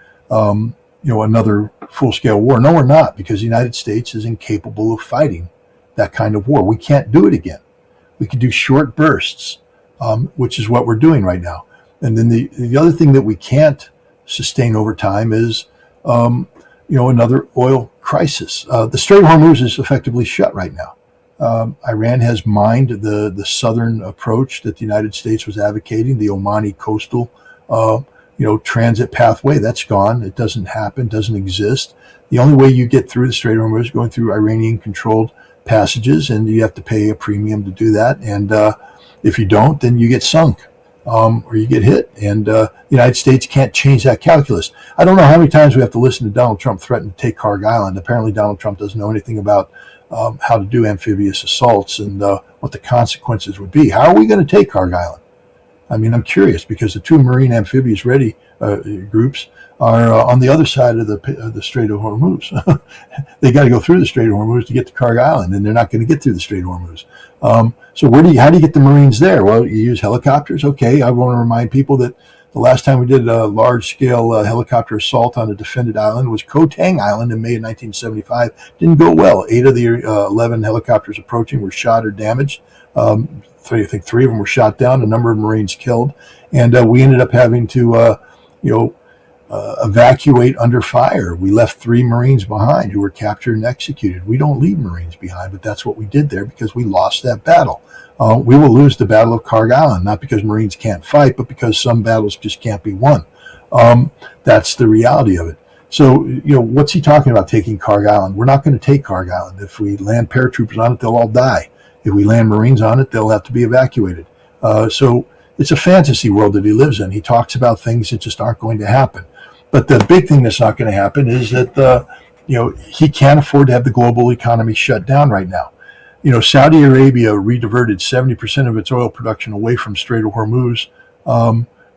another full-scale war. No, we're not, because the United States is incapable of fighting that kind of war. We can't do it again. We can do short bursts, which is what we're doing right now. And then the other thing that we can't sustain over time is, another oil crisis. The Strait of Hormuz is effectively shut right now. Iran has mined the southern approach that the United States was advocating, the Omani coastal, transit pathway. That's gone. It doesn't happen. Doesn't exist. The only way you get through the Strait of Hormuz is going through Iranian-controlled passages, and you have to pay a premium to do that. And if you don't, then you get sunk, or you get hit. And the United States can't change that calculus. I don't know how many times we have to listen to Donald Trump threaten to take Kharg Island. Apparently, Donald Trump doesn't know anything about how to do amphibious assaults and what the consequences would be. How are we going to take Kharg Island? I mean, I'm curious, because the two Marine Amphibious Ready groups are on the other side of the Strait of Hormuz. They got to go through the Strait of Hormuz to get to Kharg Island, and they're not going to get through the Strait of Hormuz. So how do you get the Marines there? Well, you use helicopters. Okay, I want to remind people that the last time we did a large-scale helicopter assault on a defended island was Koh Tang Island in May of 1975. Didn't go well. 8 of the 11 helicopters approaching were shot or damaged. I think 3 of them were shot down, a number of Marines killed, and we ended up having to, evacuate under fire. We left 3 Marines behind who were captured and executed. We don't leave Marines behind, but that's what we did there because we lost that battle. We will lose the Battle of Kharg Island, not because Marines can't fight, but because some battles just can't be won. That's the reality of it. So, what's he talking about taking Kharg Island? We're not going to take Kharg Island. If we land paratroopers on it, they'll all die. If we land Marines on it, they'll have to be evacuated. So it's a fantasy world that he lives in. He talks about things that just aren't going to happen. But the big thing that's not going to happen is that, he can't afford to have the global economy shut down right now. Saudi Arabia rediverted 70% of its oil production away from Strait of Hormuz,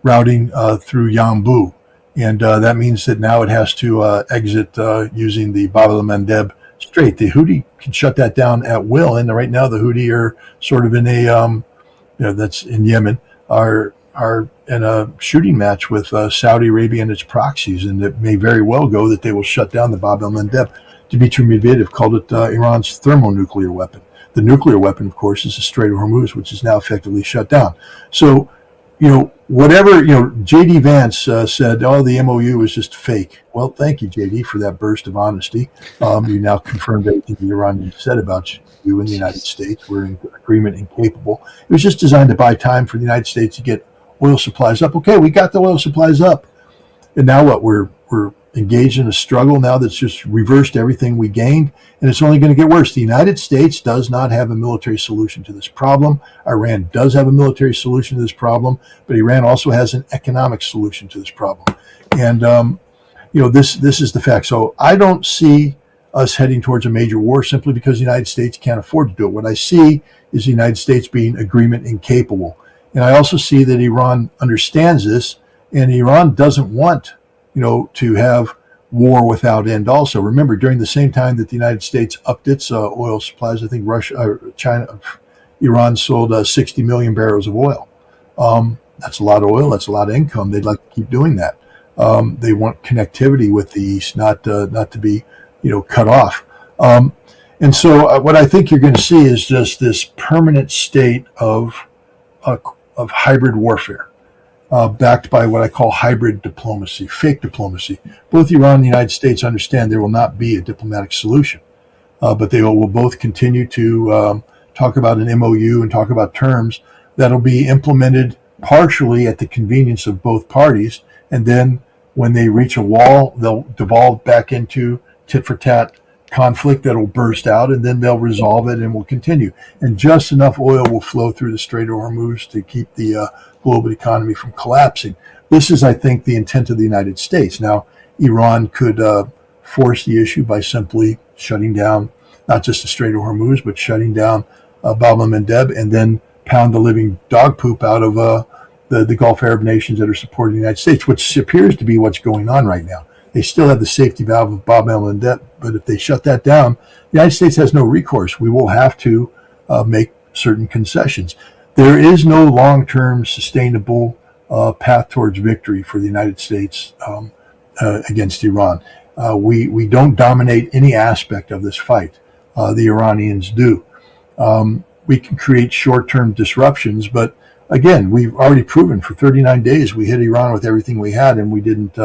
routing through Yanbu. And that means that now it has to exit using the Bab el-Mandeb Strait. The Houthi can shut that down at will. And right now the Houthi are sort of in a, that's in Yemen, are in a shooting match with Saudi Arabia and its proxies. And it may very well go that they will shut down the Bab el-Mandeb. Dmitry Medvedev called it Iran's thermonuclear weapon. The nuclear weapon, of course, is the Strait of Hormuz, which is now effectively shut down. So, whatever, J.D. Vance said, the MOU is just fake. Well, thank you, J.D., for that burst of honesty. You now confirmed everything the Iranians said about you in the United States. We're in agreement incapable. It was just designed to buy time for the United States to get oil supplies up. Okay, we got the oil supplies up. And now what? We're engaged in a struggle now that's just reversed everything we gained, and it's only going to get worse. The United States does not have a military solution to this problem. Iran does have a military solution to this problem, but Iran also has an economic solution to this problem. And, this is the fact. So I don't see us heading towards a major war simply because the United States can't afford to do it. What I see is the United States being agreement incapable. And I also see that Iran understands this, and Iran doesn't want to have war without end also. Remember, during the same time that the United States upped its oil supplies, I think Iran sold 60 million barrels of oil. That's a lot of oil. That's a lot of income. They'd like to keep doing that. They want connectivity with the East, not to be, cut off. And so what I think you're going to see is just this permanent state of hybrid warfare. Backed by what I call hybrid diplomacy, fake diplomacy. Both Iran and the United States understand there will not be a diplomatic solution, but they will both continue to talk about an MOU and talk about terms that'll be implemented partially at the convenience of both parties, and then when they reach a wall, they'll devolve back into tit-for-tat conflict that'll burst out, and then they'll resolve it and will continue. And just enough oil will flow through the Strait of Hormuz to keep the global economy from collapsing. This is, I think, the intent of the United States. Now, Iran could force the issue by simply shutting down not just the Strait of Hormuz, but shutting down Bab el-Mandeb, and then pound the living dog poop out of the Gulf Arab nations that are supporting the United States, which appears to be what's going on right now. They still have the safety valve of Bab el-Mandeb, but if they shut that down, the United States has no recourse. We will have to make certain concessions. There is no long-term sustainable path towards victory for the United States against Iran. We don't dominate any aspect of this fight. The Iranians do. We can create short-term disruptions, but again, we've already proven for 39 days we hit Iran with everything we had, and we didn't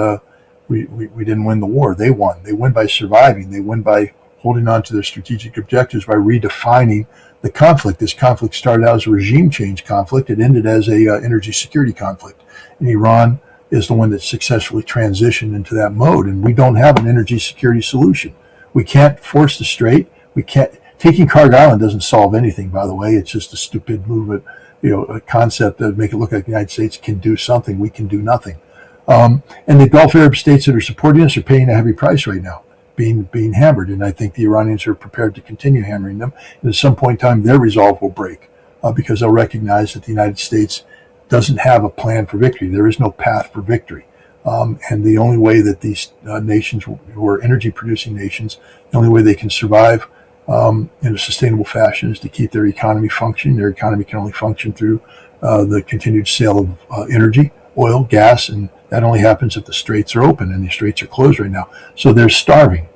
win the war. They won. They win by surviving. They win by holding on to their strategic objectives, by redefining the conflict. This conflict started out as a regime change conflict. It ended as a energy security conflict. And Iran is the one that successfully transitioned into that mode. And we don't have an energy security solution. We can't force the strait. We can't. Taking Kharg Island doesn't solve anything, by the way. It's just a stupid movement, a concept that make it look like the United States can do something. We can do nothing. And the Gulf Arab states that are supporting us are paying a heavy price right now, being hammered. And I think the Iranians are prepared to continue hammering them. And at some point in time, their resolve will break because they'll recognize that the United States doesn't have a plan for victory. There is no path for victory. And the only way that these nations who are energy producing nations, the only way they can survive in a sustainable fashion is to keep their economy functioning. Their economy can only function through the continued sale of energy, oil, gas, and that only happens if the straits are open, and the straits are closed right now. So they're starving,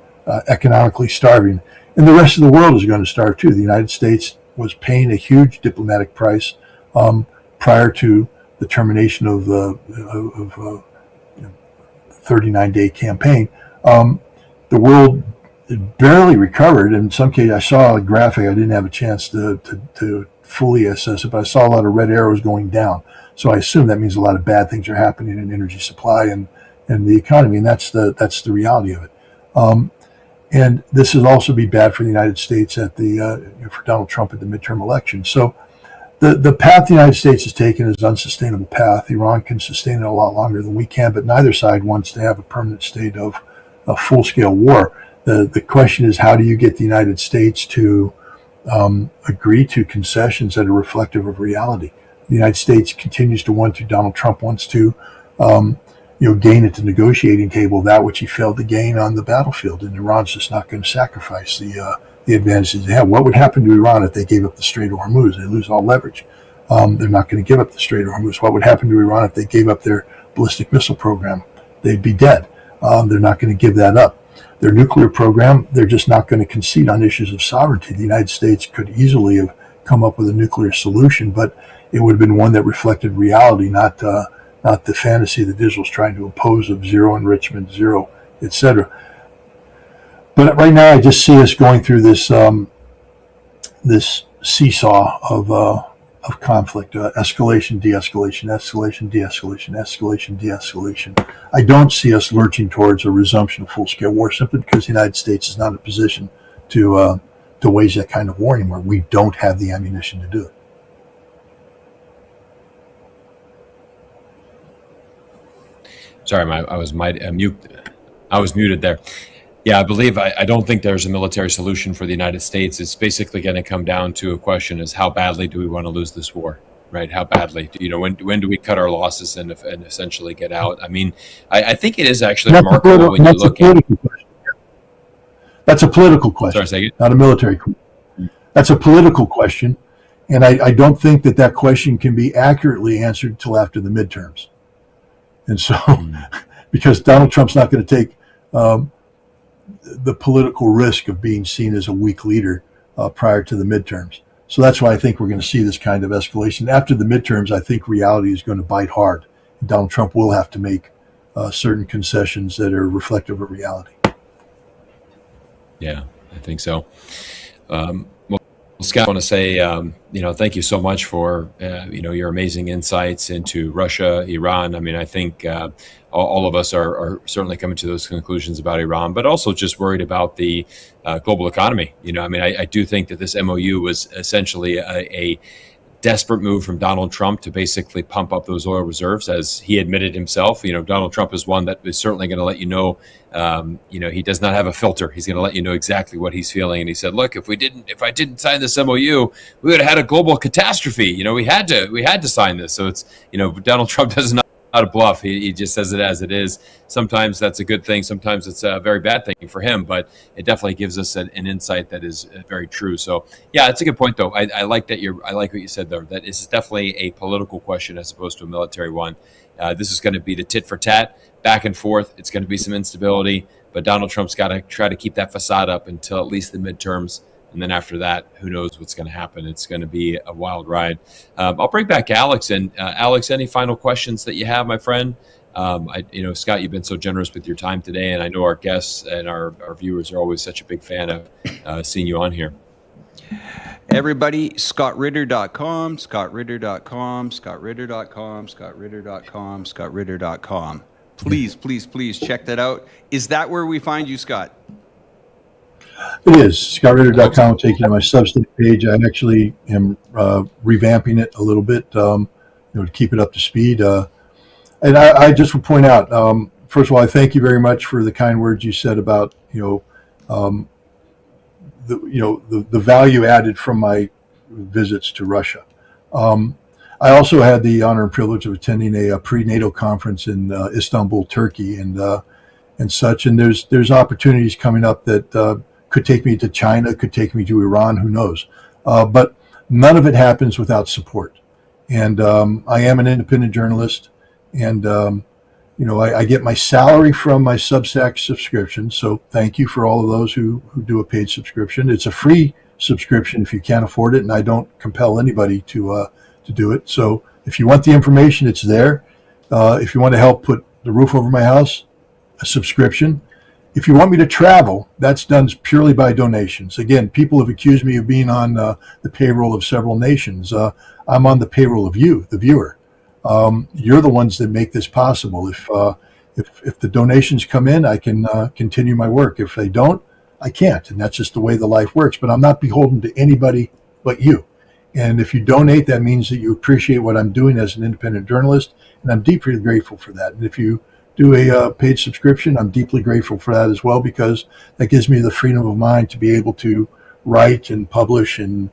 economically starving. And the rest of the world is going to starve too. The United States was paying a huge diplomatic price prior to the termination of the 39-day campaign. The world barely recovered. In some cases, I saw a graphic. I didn't have a chance to fully assess it, but I saw a lot of red arrows going down. So I assume that means a lot of bad things are happening in energy supply and the economy, and that's the reality of it. And this will also be bad for the United States for Donald Trump at the midterm election. So the path the United States has taken is an unsustainable path. Iran can sustain it a lot longer than we can, but neither side wants to have a permanent state of a full-scale war. The question is, how do you get the United States to agree to concessions that are reflective of reality? The United States continues to want to. Donald Trump wants to, gain at the negotiating table that which he failed to gain on the battlefield, and Iran's just not going to sacrifice the advantages they have. What would happen to Iran if they gave up the Strait of Hormuz? They lose all leverage. They're not going to give up the Strait of Hormuz. What would happen to Iran if they gave up their ballistic missile program? They'd be dead. They're not going to give that up. Their nuclear program, they're just not going to concede on issues of sovereignty. The United States could easily have come up with a nuclear solution, but it would have been one that reflected reality, not the fantasy that Israel's trying to impose of zero enrichment, zero, etc. But right now, I just see us going through this this seesaw of conflict, escalation, de-escalation, escalation, de-escalation, escalation, de-escalation. I don't see us lurching towards a resumption of full-scale war simply because the United States is not in a position to wage that kind of war anymore. We don't have the ammunition to do it. Sorry, I was muted there. Yeah, I don't think there's a military solution for the United States. It's basically going to come down to a question: is how badly do we want to lose this war? Right? How badly? When do we cut our losses and essentially get out? I mean, I think it is actually remarkable when you look at. That's a political question. Sorry, not a military question. That's a political question, and I don't think that question can be accurately answered until after the midterms. And so, because Donald Trump's not going to take the political risk of being seen as a weak leader prior to the midterms. So that's why I think we're going to see this kind of escalation. After the midterms, I think reality is going to bite hard. Donald Trump will have to make certain concessions that are reflective of reality. Yeah, I think so. Well, Scott, I want to say, thank you so much for, your amazing insights into Russia, Iran. I mean, I think all of us are certainly coming to those conclusions about Iran, but also just worried about the global economy. I do think that this MOU was essentially a desperate move from Donald Trump to basically pump up those oil reserves, as he admitted himself. Donald Trump is one that is certainly going to let you know, he does not have a filter. He's going to let you know exactly what he's feeling. And he said, look, if I didn't sign this MOU, we would have had a global catastrophe. We had to sign this. So it's, Donald Trump does not a bluff. He just says it as it is. Sometimes that's a good thing. Sometimes it's a very bad thing for him, but it definitely gives us an insight that is very true. So yeah, it's a good point though. I like what you said there, that this is definitely a political question as opposed to a military one. This is going to be the tit for tat, back and forth. It's going to be some instability, but Donald Trump's got to try to keep that facade up until at least the midterms. And then after that, who knows what's going to happen? It's going to be a wild ride. I'll bring back Alex. And Alex, any final questions that you have, my friend? Scott, you've been so generous with your time today, and I know our guests and our viewers are always such a big fan of seeing you on here. Everybody, scottritter.com, scottritter.com, scottritter.com, scottritter.com, scottritter.com. Please, please, please check that out. Is that where we find you, Scott? It is. scottritter.com will take you to my Substack page. I actually am revamping it a little bit, to keep it up to speed. And I just would point out, first of all, I thank you very much for the kind words you said about, the value added from my visits to Russia. I also had the honor and privilege of attending a pre-NATO conference in Istanbul, Turkey, and such. And there's opportunities coming up that could take me to China, could take me to Iran, who knows? But none of it happens without support. And I am an independent journalist, and I get my salary from my Substack subscription. So thank you for all of those who do a paid subscription. It's a free subscription if you can't afford it, and I don't compel anybody to do it. So if you want the information, it's there. If you want to help put the roof over my house, a subscription. If you want me to travel, that's done purely by donations. Again, people have accused me of being on the payroll of several nations. I'm on the payroll of you, the viewer. You're the ones that make this possible. If the donations come in, I can continue my work. If they don't, I can't. And that's just the way the life works. But I'm not beholden to anybody but you. And if you donate, that means that you appreciate what I'm doing as an independent journalist. And I'm deeply grateful for that. And if you do a paid subscription, I'm deeply grateful for that as well, because that gives me the freedom of mind to be able to write and publish and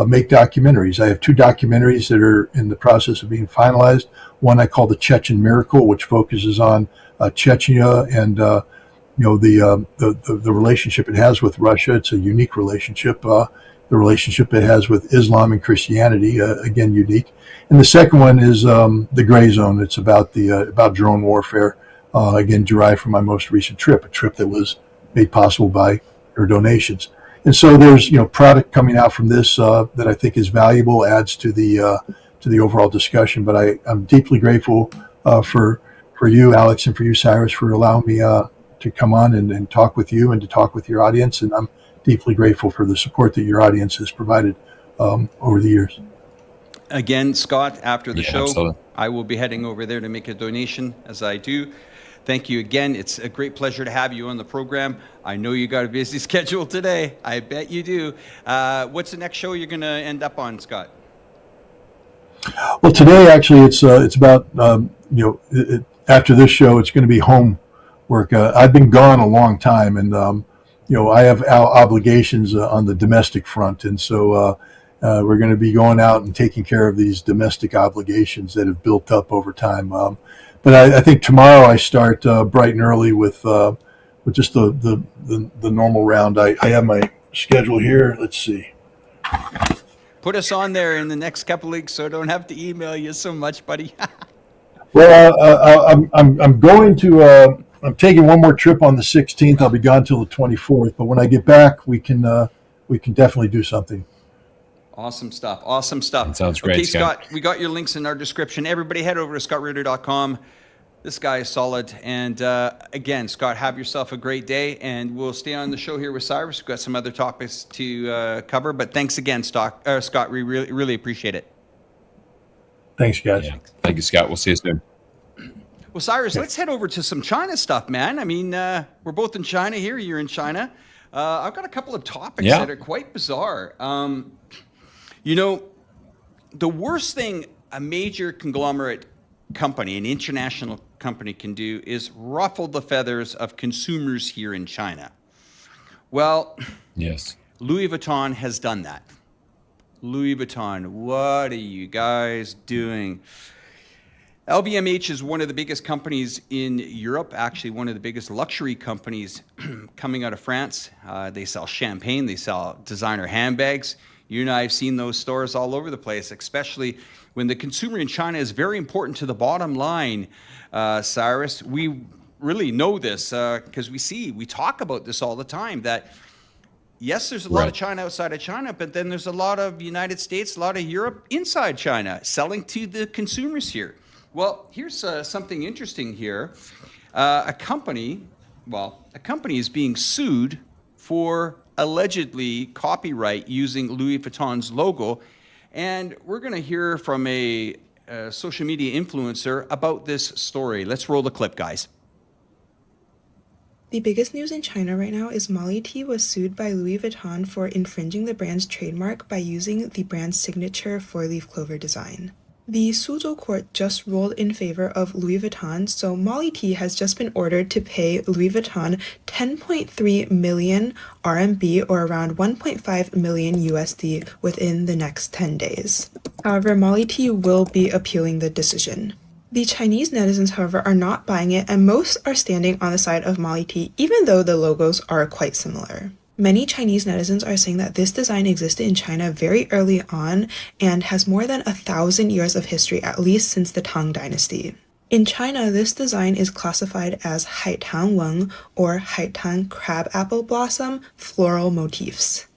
make documentaries. I have 2 documentaries that are in the process of being finalized. One I call The Chechen Miracle, which focuses on Chechnya and the relationship it has with Russia. It's a unique relationship. The relationship it has with Islam and Christianity, again, unique. And the second one is The Gray Zone. It's about about drone warfare, again, derived from my most recent trip, a trip that was made possible by your donations. And so there's product coming out from this that I think is valuable, adds to the overall discussion. But I'm deeply grateful for you, Alex, and for you, Cyrus, for allowing me to come on and talk with you and to talk with your audience. And I'm deeply grateful for the support that your audience has provided over the years. Again, Scott, after the show, absolutely. I will be heading over there to make a donation, as I do. Thank you again. It's a great pleasure to have you on the program. I know you got a busy schedule today. I bet you do. What's the next show you're going to end up on, Scott? Well, today actually it's about after this show it's going to be homework. I've been gone a long time, and I have obligations on the domestic front, and so we're going to be going out and taking care of these domestic obligations that have built up over time. But I think tomorrow I start bright and early with just the normal round. I have my schedule here. Let's see. Put us on there in the next couple of weeks, so I don't have to email you so much, buddy. Well, I'm going to. I'm taking one more trip on the 16th. I'll be gone till the 24th. But when I get back, we can definitely do something. Awesome stuff. Awesome stuff. That sounds great, okay, Scott. We got your links in our description. Everybody head over to scottritter.com. This guy is solid. And again, Scott, have yourself a great day. And we'll stay on the show here with Cyrus. We've got some other topics to cover. But thanks again, Scott. We really, really appreciate it. Thanks, guys. Yeah. Thank you, Scott. We'll see you soon. Well, Cyrus, let's head over to some China stuff, man. I mean, we're both in China here. You're in China. I've got a couple of topics that are quite bizarre. The worst thing a major conglomerate company, an international company, can do is ruffle the feathers of consumers here in China. Well, yes, Louis Vuitton has done that. Louis Vuitton, what are you guys doing? LVMH is one of the biggest companies in Europe, actually one of the biggest luxury companies coming out of France. They sell champagne, they sell designer handbags. You and I have seen those stores all over the place, especially when the consumer in China is very important to the bottom line, Cyrus. We really know this because we talk about this all the time, that yes, there's a lot of China outside of China, but then there's a lot of United States, a lot of Europe inside China, selling to the consumers here. Well, here's something interesting here. A company is being sued for allegedly copyright using Louis Vuitton's logo. And we're going to hear from a social media influencer about this story. Let's roll the clip, guys. The biggest news in China right now is Molly Tea was sued by Louis Vuitton for infringing the brand's trademark by using the brand's signature four-leaf clover design. The Suzhou court just ruled in favor of Louis Vuitton, so Molly Tea has just been ordered to pay Louis Vuitton 10.3 million RMB or around 1.5 million USD within the next 10 days. However, Molly Tea will be appealing the decision. The Chinese netizens, however, are not buying it, and most are standing on the side of Molly Tea, even though the logos are quite similar. Many Chinese netizens are saying that this design existed in China very early on and has more than 1,000 years of history, at least since the Tang Dynasty. In China, this design is classified as Haitan Weng or Haitan crabapple blossom floral motifs.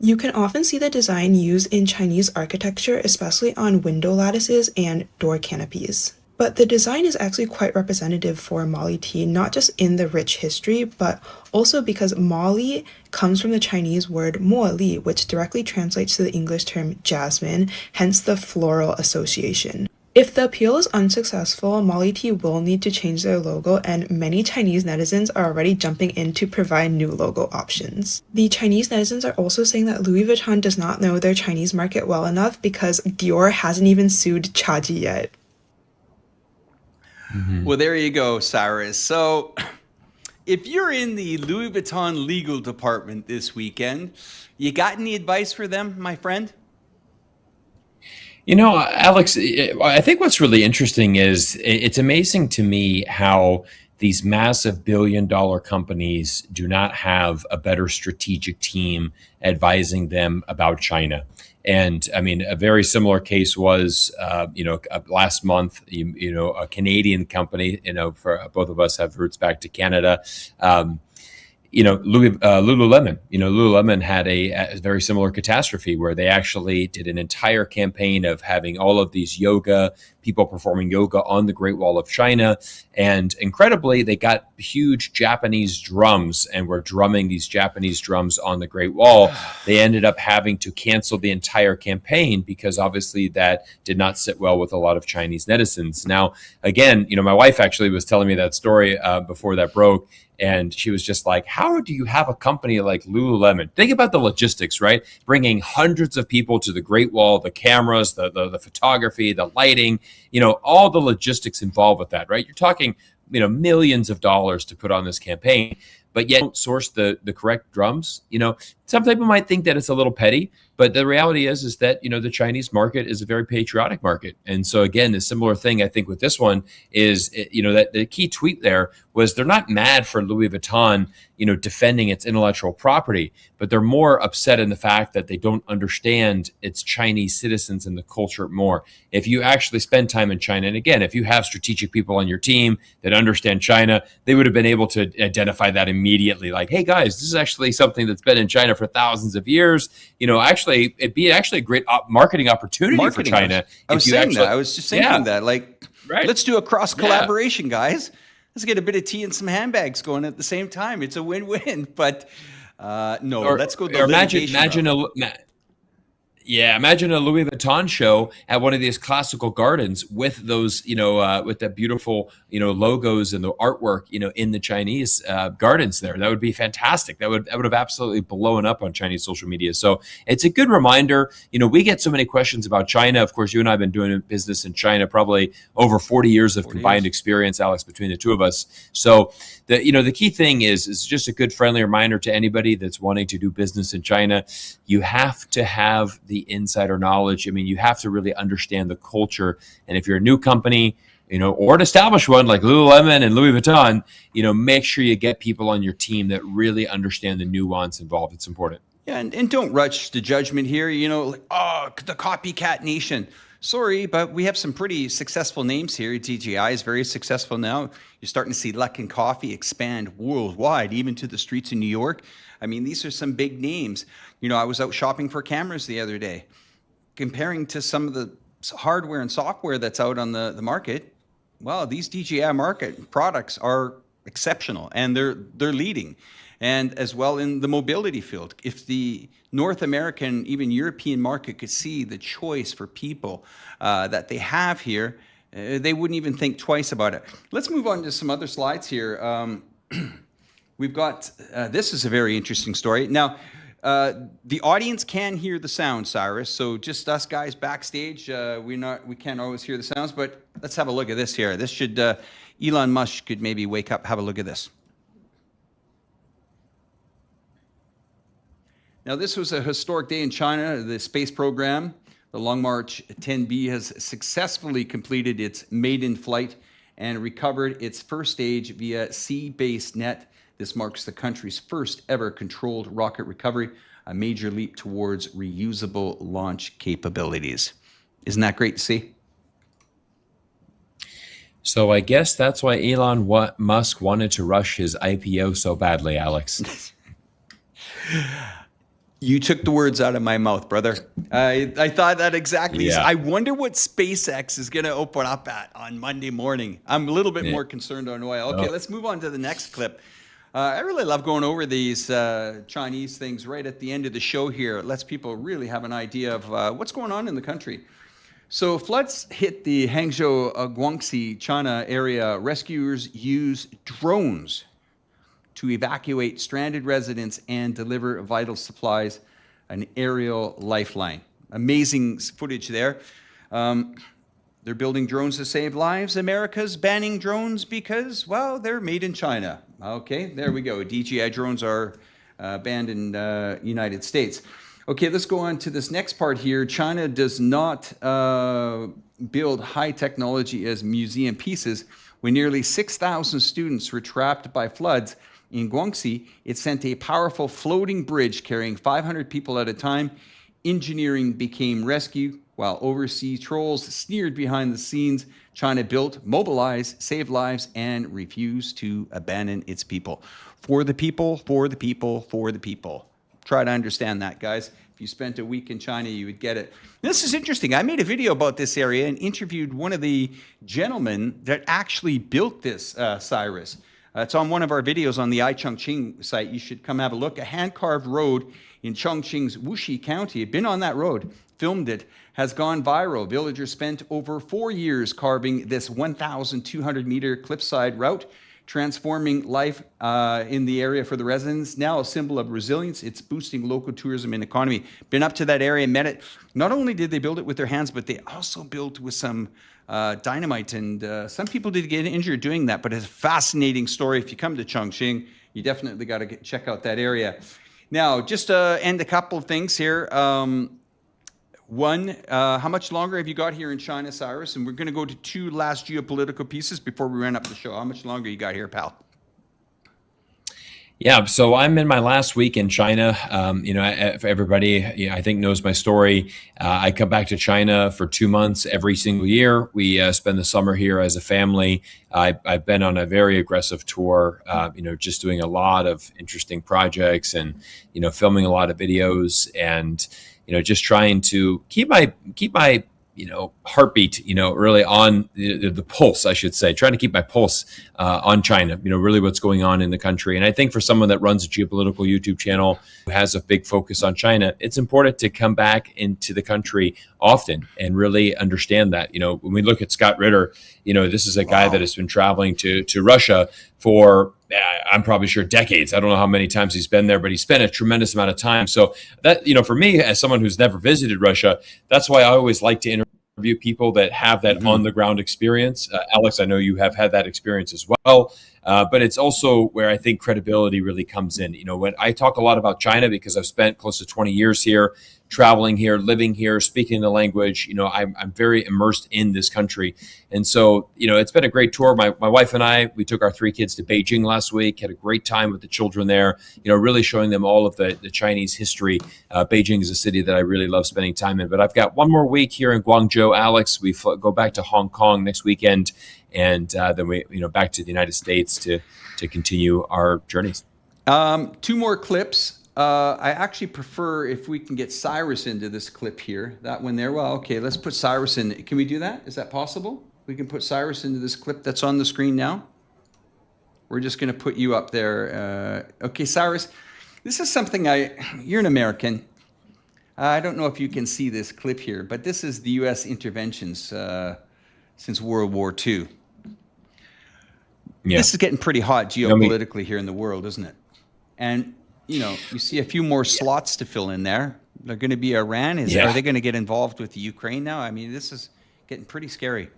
You can often see the design used in Chinese architecture, especially on window lattices and door canopies. But the design is actually quite representative for Molly Tea, not just in the rich history, but also because Molly comes from the Chinese word mo li, which directly translates to the English term jasmine, hence the floral association. If the appeal is unsuccessful, Molly Tea will need to change their logo, and many Chinese netizens are already jumping in to provide new logo options. The Chinese netizens are also saying that Louis Vuitton does not know their Chinese market well enough because Dior hasn't even sued Chaji yet. Well, there you go, Cyrus. So if you're in the Louis Vuitton legal department this weekend, you got any advice for them, my friend? You know, Alex, I think what's really interesting is it's amazing to me how these massive billion-dollar companies do not have a better strategic team advising them about China. And I mean, a very similar case was, last month, a Canadian company, for both of us have roots back to Canada. Lululemon. Lululemon had a very similar catastrophe where they actually did an entire campaign of having all of these people performing yoga on the Great Wall of China. And incredibly, they got huge Japanese drums and were drumming these Japanese drums on the Great Wall. They ended up having to cancel the entire campaign because obviously that did not sit well with a lot of Chinese netizens. Now, again, my wife actually was telling me that story before that broke. And she was just like, how do you have a company like Lululemon? Think about the logistics, right? Bringing hundreds of people to the Great Wall, the cameras, the photography, the lighting, all the logistics involved with that, right? You're talking, millions of dollars to put on this campaign, but yet don't source the correct drums. Some people might think that it's a little petty, but the reality is that, the Chinese market is a very patriotic market. And so again, a similar thing, I think with this one is, that the key tweet there was they're not mad for Louis Vuitton, defending its intellectual property, but they're more upset in the fact that they don't understand its Chinese citizens and the culture more. If you actually spend time in China, and again, if you have strategic people on your team that understand China, they would have been able to identify that immediately. Like, hey guys, this is actually something that's been in China for thousands of years. It'd be actually a great marketing opportunity for China. I was just thinking that. Right. Let's do a cross collaboration, guys. Let's get a bit of tea and some handbags going at the same time. It's a win-win. But let's go. Imagine a Louis Vuitton show at one of these classical gardens with those, with the beautiful, logos and the artwork, in the Chinese gardens there. That would be fantastic. That would have absolutely blown up on Chinese social media. So it's a good reminder. We get so many questions about China. Of course, you and I have been doing business in China probably over 40 years of combined experience, Alex, between the two of us. So the key thing is just a good friendly reminder to anybody that's wanting to do business in China. You have to have the insider knowledge. I mean, you have to really understand the culture. And if you're a new company, or an established one like Lululemon and Louis Vuitton, make sure you get people on your team that really understand the nuance involved. It's important. Yeah, and don't rush to judgment here. The copycat nation. Sorry, but we have some pretty successful names here. DJI is very successful now. You're starting to see Luckin Coffee expand worldwide, even to the streets in New York. I mean, these are some big names. You know, I was out shopping for cameras the other day. Comparing to some of the hardware and software that's out on the market, well, these DJI market products are exceptional, and they're leading. And as well in the mobility field. If the North American, even European market could see the choice for people that they have here, they wouldn't even think twice about it. Let's move on to some other slides here. We've got, this is a very interesting story. Now, the audience can hear the sound, Cyrus, so just us guys backstage, we can't always hear the sounds, but let's have a look at this here. This should, Elon Musk could maybe wake up, have a look at this. Now, this was a historic day in China. The space program, the Long March 10B, has successfully completed its maiden flight and recovered its first stage via sea-based net. This marks the country's first ever controlled rocket recovery, a major leap towards reusable launch capabilities. Isn't that great to see? So I guess that's why Elon Musk wanted to rush his IPO so badly, Alex. You took the words out of my mouth, brother. I thought that exactly. Yeah. I wonder what SpaceX is going to open up at on Monday morning. I'm a little bit more concerned on oil. Okay, let's move on to the next clip. I really love going over these Chinese things right at the end of the show here. It lets people really have an idea of what's going on in the country. So floods hit the Hangzhou, Guangxi, China area. Rescuers use drones to evacuate stranded residents and deliver vital supplies, an aerial lifeline. Amazing footage there. They're building drones to save lives. America's banning drones because, well, they're made in China. Okay, there we go. DJI drones are banned in the United States. Okay, let's go on to this next part here. China does not build high technology as museum pieces. When nearly 6,000 students were trapped by floods in Guangxi, it sent a powerful floating bridge carrying 500 people at a time. Engineering became rescue, while overseas trolls sneered behind the scenes. China built, mobilized, saved lives, and refused to abandon its people. For the people, for the people, for the people. Try to understand that, guys. If you spent a week in China, you would get it. This is interesting. I made a video about this area and interviewed one of the gentlemen that actually built this, Cyrus. It's on one of our videos on the iChongqing site. You should come have a look. A hand-carved road in Chongqing's Wuxi County. I've been on that road, filmed it, has gone viral. Villagers spent over 4 years carving this 1,200-meter cliffside route, transforming life in the area for the residents. Now a symbol of resilience. It's boosting local tourism and economy. Been up to that area, met it. Not only did they build it with their hands, but they also built with some dynamite, and some people did get injured doing that, but it's a fascinating story. If you come to Chongqing, you definitely got to check out that area. Now, just to end a couple of things here. One, how much longer have you got here in China, Cyrus? And we're going to go to two last geopolitical pieces before we run up the show. How much longer you got here, pal? Yeah, so I'm in my last week in China. If everybody, I think knows my story. I come back to China for 2 months every single year. We spend the summer here as a family. I've been on a very aggressive tour, just doing a lot of interesting projects and, filming a lot of videos and, just trying to keep my heartbeat, really on the pulse, I should say, trying to keep my pulse on China, really what's going on in the country. And I think for someone that runs a geopolitical YouTube channel who has a big focus on China, it's important to come back into the country often and really understand that. When we look at Scott Ritter, this is a guy that has been traveling to Russia for, I'm probably sure, decades. I don't know how many times he's been there, but he spent a tremendous amount of time. So that, for me, as someone who's never visited Russia, that's why I always like to interview people that have that on the ground experience. Alex, I know you have had that experience as well. But it's also where I think credibility really comes in. When I talk a lot about China, because I've spent close to 20 years here, traveling here, living here, speaking the language, I'm very immersed in this country. And so, it's been a great tour. My wife and I, we took our 3 kids to Beijing last week, had a great time with the children there, really showing them all of the Chinese history. Beijing is a city that I really love spending time in. But I've got one more week here in Guangzhou, Alex. We go back to Hong Kong next weekend, and then we, back to the United States to continue our journeys. 2 more clips. I actually prefer if we can get Cyrus into this clip here. That one there. Well, okay, let's put Cyrus in. Can we do that? Is that possible? We can put Cyrus into this clip that's on the screen now. We're just going to put you up there. Okay, Cyrus, this is something you're an American. I don't know if you can see this clip here, but this is the U.S. interventions since World War II. Yeah. This is getting pretty hot geopolitically here in the world, isn't it? And you see a few more slots to fill in there. They're going to be Iran. Are they going to get involved with the Ukraine now? I mean, this is getting pretty scary.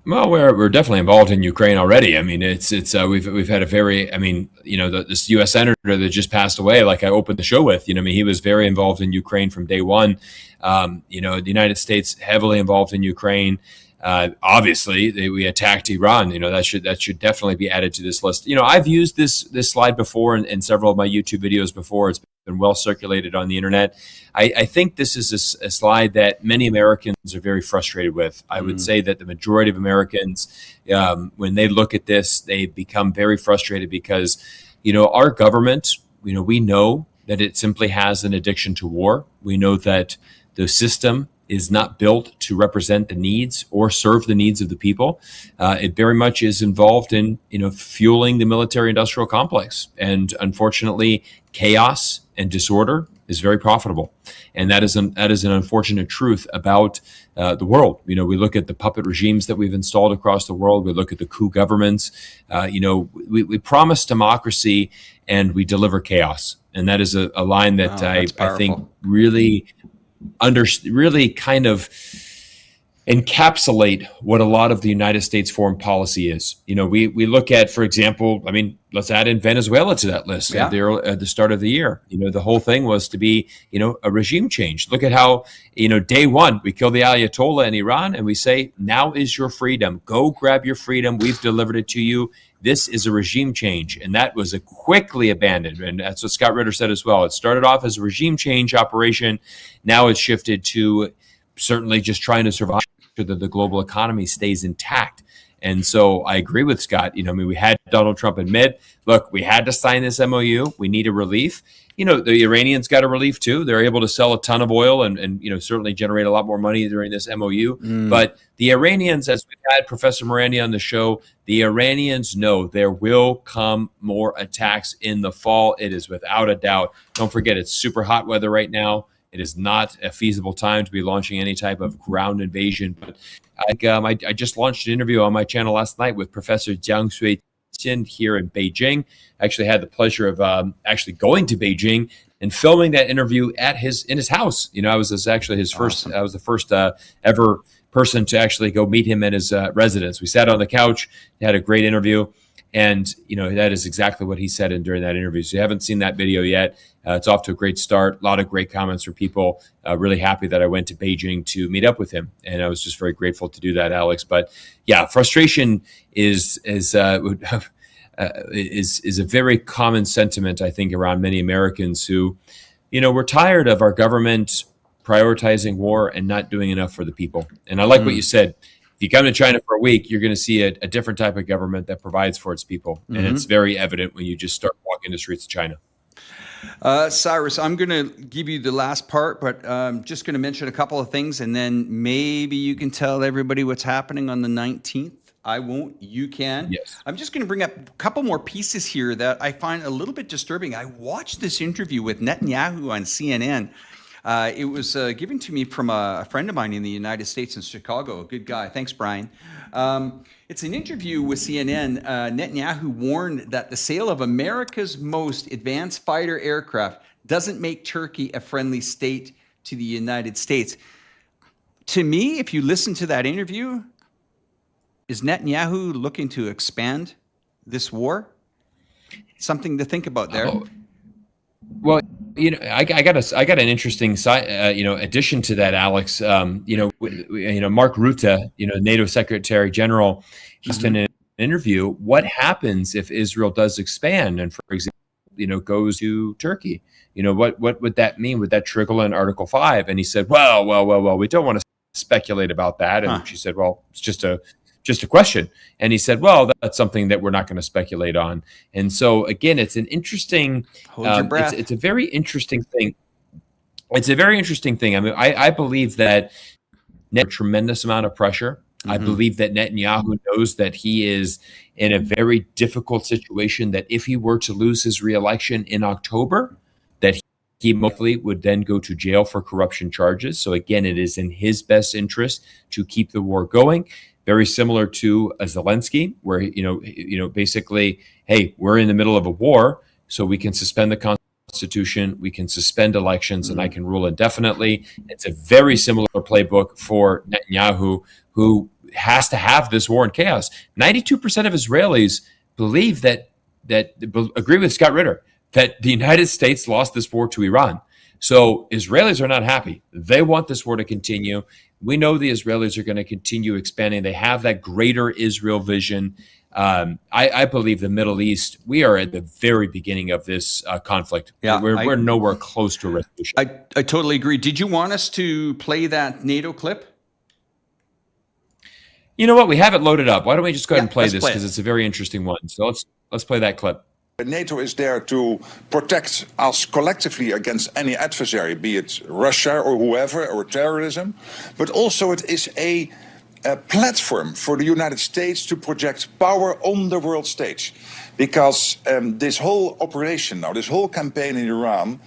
Well, we're definitely involved in Ukraine already. I mean, it's we've had a very, this U.S. senator that just passed away, like I opened the show with, he was very involved in Ukraine from day one. The United States heavily involved in Ukraine. Obviously, we attacked Iran. That should definitely be added to this list. I've used this slide before in several of my YouTube videos before. It's been well circulated on the internet. I think this is a slide that many Americans are very frustrated with. I would say that the majority of Americans, when they look at this, they become very frustrated because, our government, we know that it simply has an addiction to war. We know that the system is not built to represent the needs or serve the needs of the people. It very much is involved in, fueling the military-industrial complex. And unfortunately, chaos and disorder is very profitable. And that is an unfortunate truth about the world. We look at the puppet regimes that we've installed across the world. We look at the coup governments. We promise democracy and we deliver chaos. And that is a line that I think really kind of encapsulate what a lot of the United States foreign policy is. We look at, for example, let's add in Venezuela to that list at the start of the year. The whole thing was to be, a regime change. Look at how, day one, we kill the Ayatollah in Iran and we say, now is your freedom. Go grab your freedom. We've delivered it to you. This is a regime change. And that was quickly abandoned. And that's what Scott Ritter said as well. It started off as a regime change operation. Now it's shifted to certainly just trying to survive so that the global economy stays intact. And so I agree with Scott. We had Donald Trump admit, look, we had to sign this MOU. We need a relief. The Iranians got a relief too. They're able to sell a ton of oil and certainly generate a lot more money during this MOU. But the Iranians, as we've had Professor Morandi on the show, the Iranians know there will come more attacks in the fall. It is without a doubt. Don't forget, it's super hot weather right now. It is not a feasible time to be launching any type of ground invasion. But I just launched an interview on my channel last night with Professor Jiang Sui-Qin here in Beijing. I actually had the pleasure of actually going to Beijing and filming that interview in his house. I was actually his first. I was the first ever person to actually go meet him at his residence. We sat on the couch, had a great interview. And, that is exactly what he said during that interview. So you haven't seen that video yet. It's off to a great start. A lot of great comments from people. Really happy that I went to Beijing to meet up with him. And I was just very grateful to do that, Alex. But yeah, frustration is a very common sentiment, I think, around many Americans who, we're tired of our government prioritizing war and not doing enough for the people. And I like what you said. If you come to China for a week, you're going to see a different type of government that provides for its people. And it's very evident when you just start walking the streets of China. Cyrus, I'm going to give you the last part, but I'm just going to mention a couple of things, and then maybe you can tell everybody what's happening on the 19th. I won't. You can. Yes. I'm just going to bring up a couple more pieces here that I find a little bit disturbing. I watched this interview with Netanyahu on CNN. It was given to me from a friend of mine in the United States in Chicago, a good guy. Thanks, Brian. It's an interview with CNN. Netanyahu warned that the sale of America's most advanced fighter aircraft doesn't make Turkey a friendly state to the United States. To me, if you listen to that interview, is Netanyahu looking to expand this war? Something to think about there. Well, I got an interesting side, addition to that, Alex. Mark Rutte, NATO Secretary General, he's done an interview. What happens if Israel does expand and, for example, goes to Turkey? What would that mean? Would that trickle in Article 5? And he said, well, we don't want to speculate about that. And she said, well, it's just a question. And he said, well, that's something that we're not going to speculate on. And so, again, it's an interesting, hold your breath. It's a very interesting thing. It's a very interesting thing. I mean, I believe that a tremendous amount of pressure. I believe that Netanyahu knows that he is in a very difficult situation, that if he were to lose his reelection in October, that he mostly would then go to jail for corruption charges. So again, it is in his best interest to keep the war going. Very similar to Zelensky, where basically, hey, we're in the middle of a war, so we can suspend the Constitution, we can suspend elections, and I can rule indefinitely. It's a very similar playbook for Netanyahu, who has to have this war and chaos. 92% of Israelis believe that agree with Scott Ritter that the United States lost this war to Iran. So Israelis are not happy. They want this war to continue. We know the Israelis are going to continue expanding. They have that greater Israel vision. I believe the Middle East, we are at the very beginning of this conflict. Yeah, we're nowhere close to a resolution. I totally agree. Did you want us to play that NATO clip? You know what? We have it loaded up. Why don't we just go ahead and play this, because it's a very interesting one. So let's play that clip. NATO is there to protect us collectively against any adversary, be it Russia or whoever, or terrorism. But also it is a platform for the United States to project power on the world stage. Because this whole operation now, this whole campaign in Iran,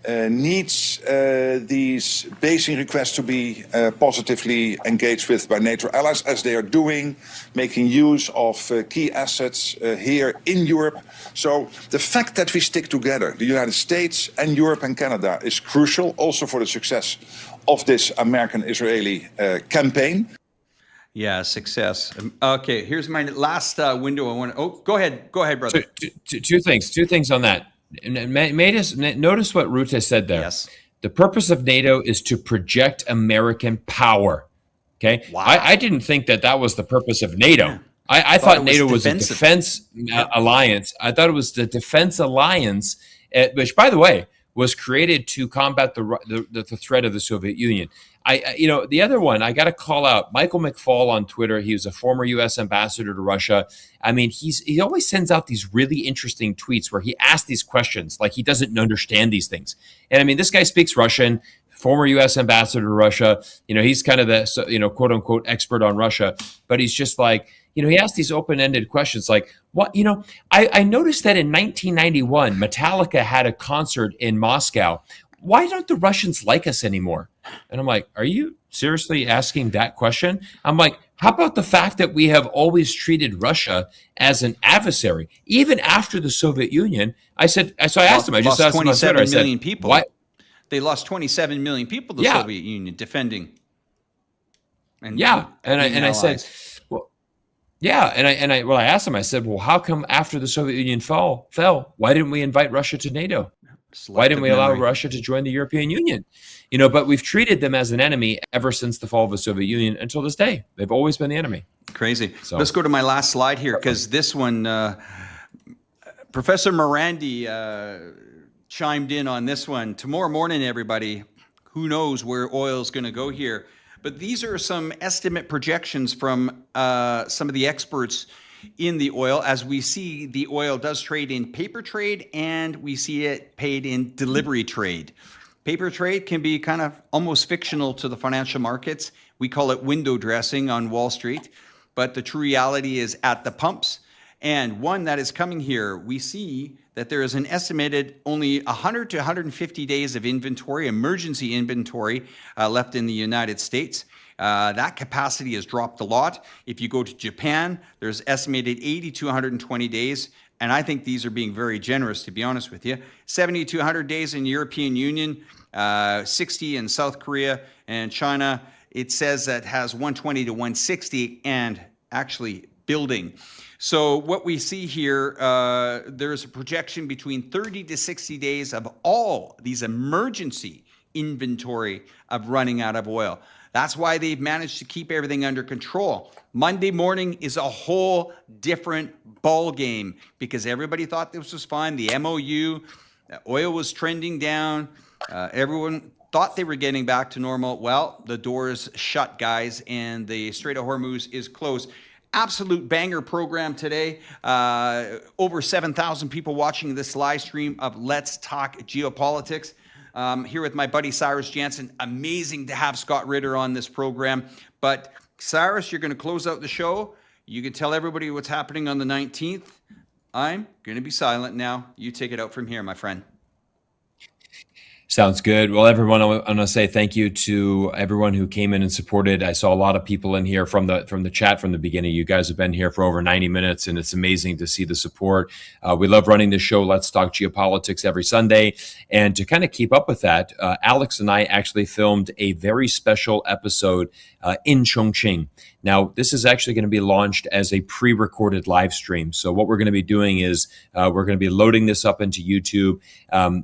needs these Beijing requests to be positively engaged with by NATO allies, as they are doing, making use of key assets here in Europe. So the fact that we stick together, the United States and Europe and Canada, is crucial also for the success of this American-Israeli campaign. Yeah, success. Okay, here's my last window. Go ahead, brother. Two things on that. Notice what Rutte said there. Yes. The purpose of NATO is to project American power. Okay. Wow. I didn't think that was the purpose of NATO. Yeah. I thought NATO was a defense alliance. I thought it was the defense alliance, which, by the way, was created to combat the threat of the Soviet Union. The other one, I got to call out Michael McFaul on Twitter. He was a former U.S. ambassador to Russia. I mean, he always sends out these really interesting tweets where he asks these questions like he doesn't understand these things. And I mean, this guy speaks Russian, former U.S. ambassador to Russia. He's kind of the, quote unquote expert on Russia, but he's just like, he asked these open-ended questions like, what, I noticed that in 1991, Metallica had a concert in Moscow. Why don't the Russians like us anymore? And I'm like, are you seriously asking that question? I'm like, how about the fact that we have always treated Russia as an adversary, even after the Soviet Union? I asked him, I just asked him on Twitter, I said, people. Why? They lost 27 million people, the Soviet Union, defending. And I said, well, yeah. And I asked him, I said, well, how come after the Soviet Union fell, why didn't we invite Russia to NATO? Why didn't we allow Russia to join the European Union? But we've treated them as an enemy ever since the fall of the Soviet Union until this day. They've always been the enemy. Crazy. So, let's go to my last slide here, because this one, Professor Morandi chimed in on this one. Tomorrow morning, everybody, who knows where oil is going to go here. But these are some estimate projections from some of the experts in the oil. As we see, the oil does trade in paper trade, and we see it paid in delivery trade. Paper trade can be kind of almost fictional to the financial markets. We call it window dressing on Wall Street, but the true reality is at the pumps. And one that is coming here, we see that there is an estimated only 100 to 150 days of inventory, emergency inventory, left in the United States. That capacity has dropped a lot. If you go to Japan, there's estimated 80 to 120 days. And I think these are being very generous, to be honest with you. 70 to 100 days in the European Union, 60 in South Korea, and China, it says that has 120 to 160, and actually building. So what we see here, there's a projection between 30 to 60 days of all these emergency inventory of running out of oil. That's why they've managed to keep everything under control. Monday morning is a whole different ball game because everybody thought this was fine. The MOU, oil was trending down. Everyone thought they were getting back to normal. Well, the door is shut, guys, and the Strait of Hormuz is closed. Absolute banger program today. Over 7,000 people watching this live stream of Let's Talk Geopolitics. Here with my buddy Cyrus Janssen. Amazing to have Scott Ritter on this program. But Cyrus, you're going to close out the show. You can tell everybody what's happening on the 19th. I'm going to be silent now. You take it out from here, my friend. Sounds good. Well, everyone, I want to say thank you to everyone who came in and supported. I saw a lot of people in here from the chat from the beginning. You guys have been here for over 90 minutes, and it's amazing to see the support. We love running this show, Let's Talk Geopolitics, every Sunday. And to kind of keep up with that, Alex and I actually filmed a very special episode in Chongqing. Now, this is actually going to be launched as a pre-recorded live stream. So what we're going to be doing is we're going to be loading this up into YouTube.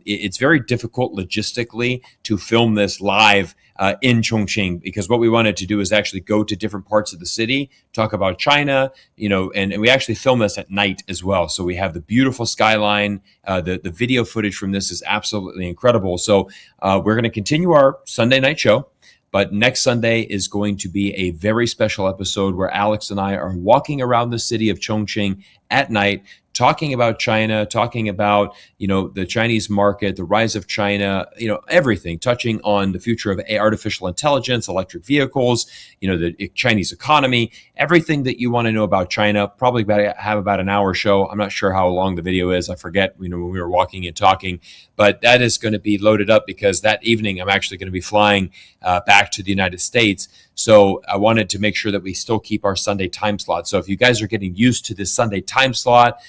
It's very difficult logistically to film this live in Chongqing because what we wanted to do is actually go to different parts of the city, talk about China, and we actually film this at night as well. So we have the beautiful skyline. The video footage from this is absolutely incredible. So we're going to continue our Sunday night show. But next Sunday is going to be a very special episode where Alex and I are walking around the city of Chongqing at night, talking about China, talking about, the Chinese market, the rise of China, everything, touching on the future of artificial intelligence, electric vehicles, the Chinese economy, everything that you want to know about China. Probably have about an hour show. I'm not sure how long the video is. I forget, when we were walking and talking, but that is going to be loaded up because that evening I'm actually going to be flying back to the United States. So I wanted to make sure that we still keep our Sunday time slot. So if you guys are getting used to this Sunday time slot,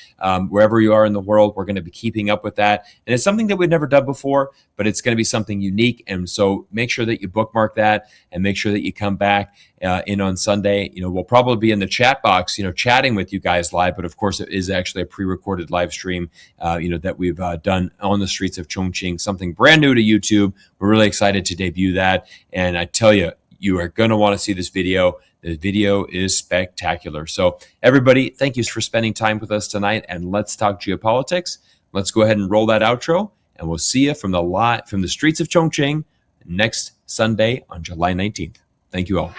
wherever you are in the world, we're going to be keeping up with that. And it's something that we've never done before, but it's going to be something unique. And so make sure that you bookmark that and make sure that you come back in on Sunday. We'll probably be in the chat box, chatting with you guys live. But of course, it is actually a pre-recorded live stream, that we've done on the streets of Chongqing, something brand new to YouTube. We're really excited to debut that. And I tell you, you are going to want to see this video. The video is spectacular. So everybody, thank you for spending time with us tonight. And Let's Talk Geopolitics. Let's go ahead and roll that outro. And we'll see you from the streets of Chongqing next Sunday on July 19th. Thank you all.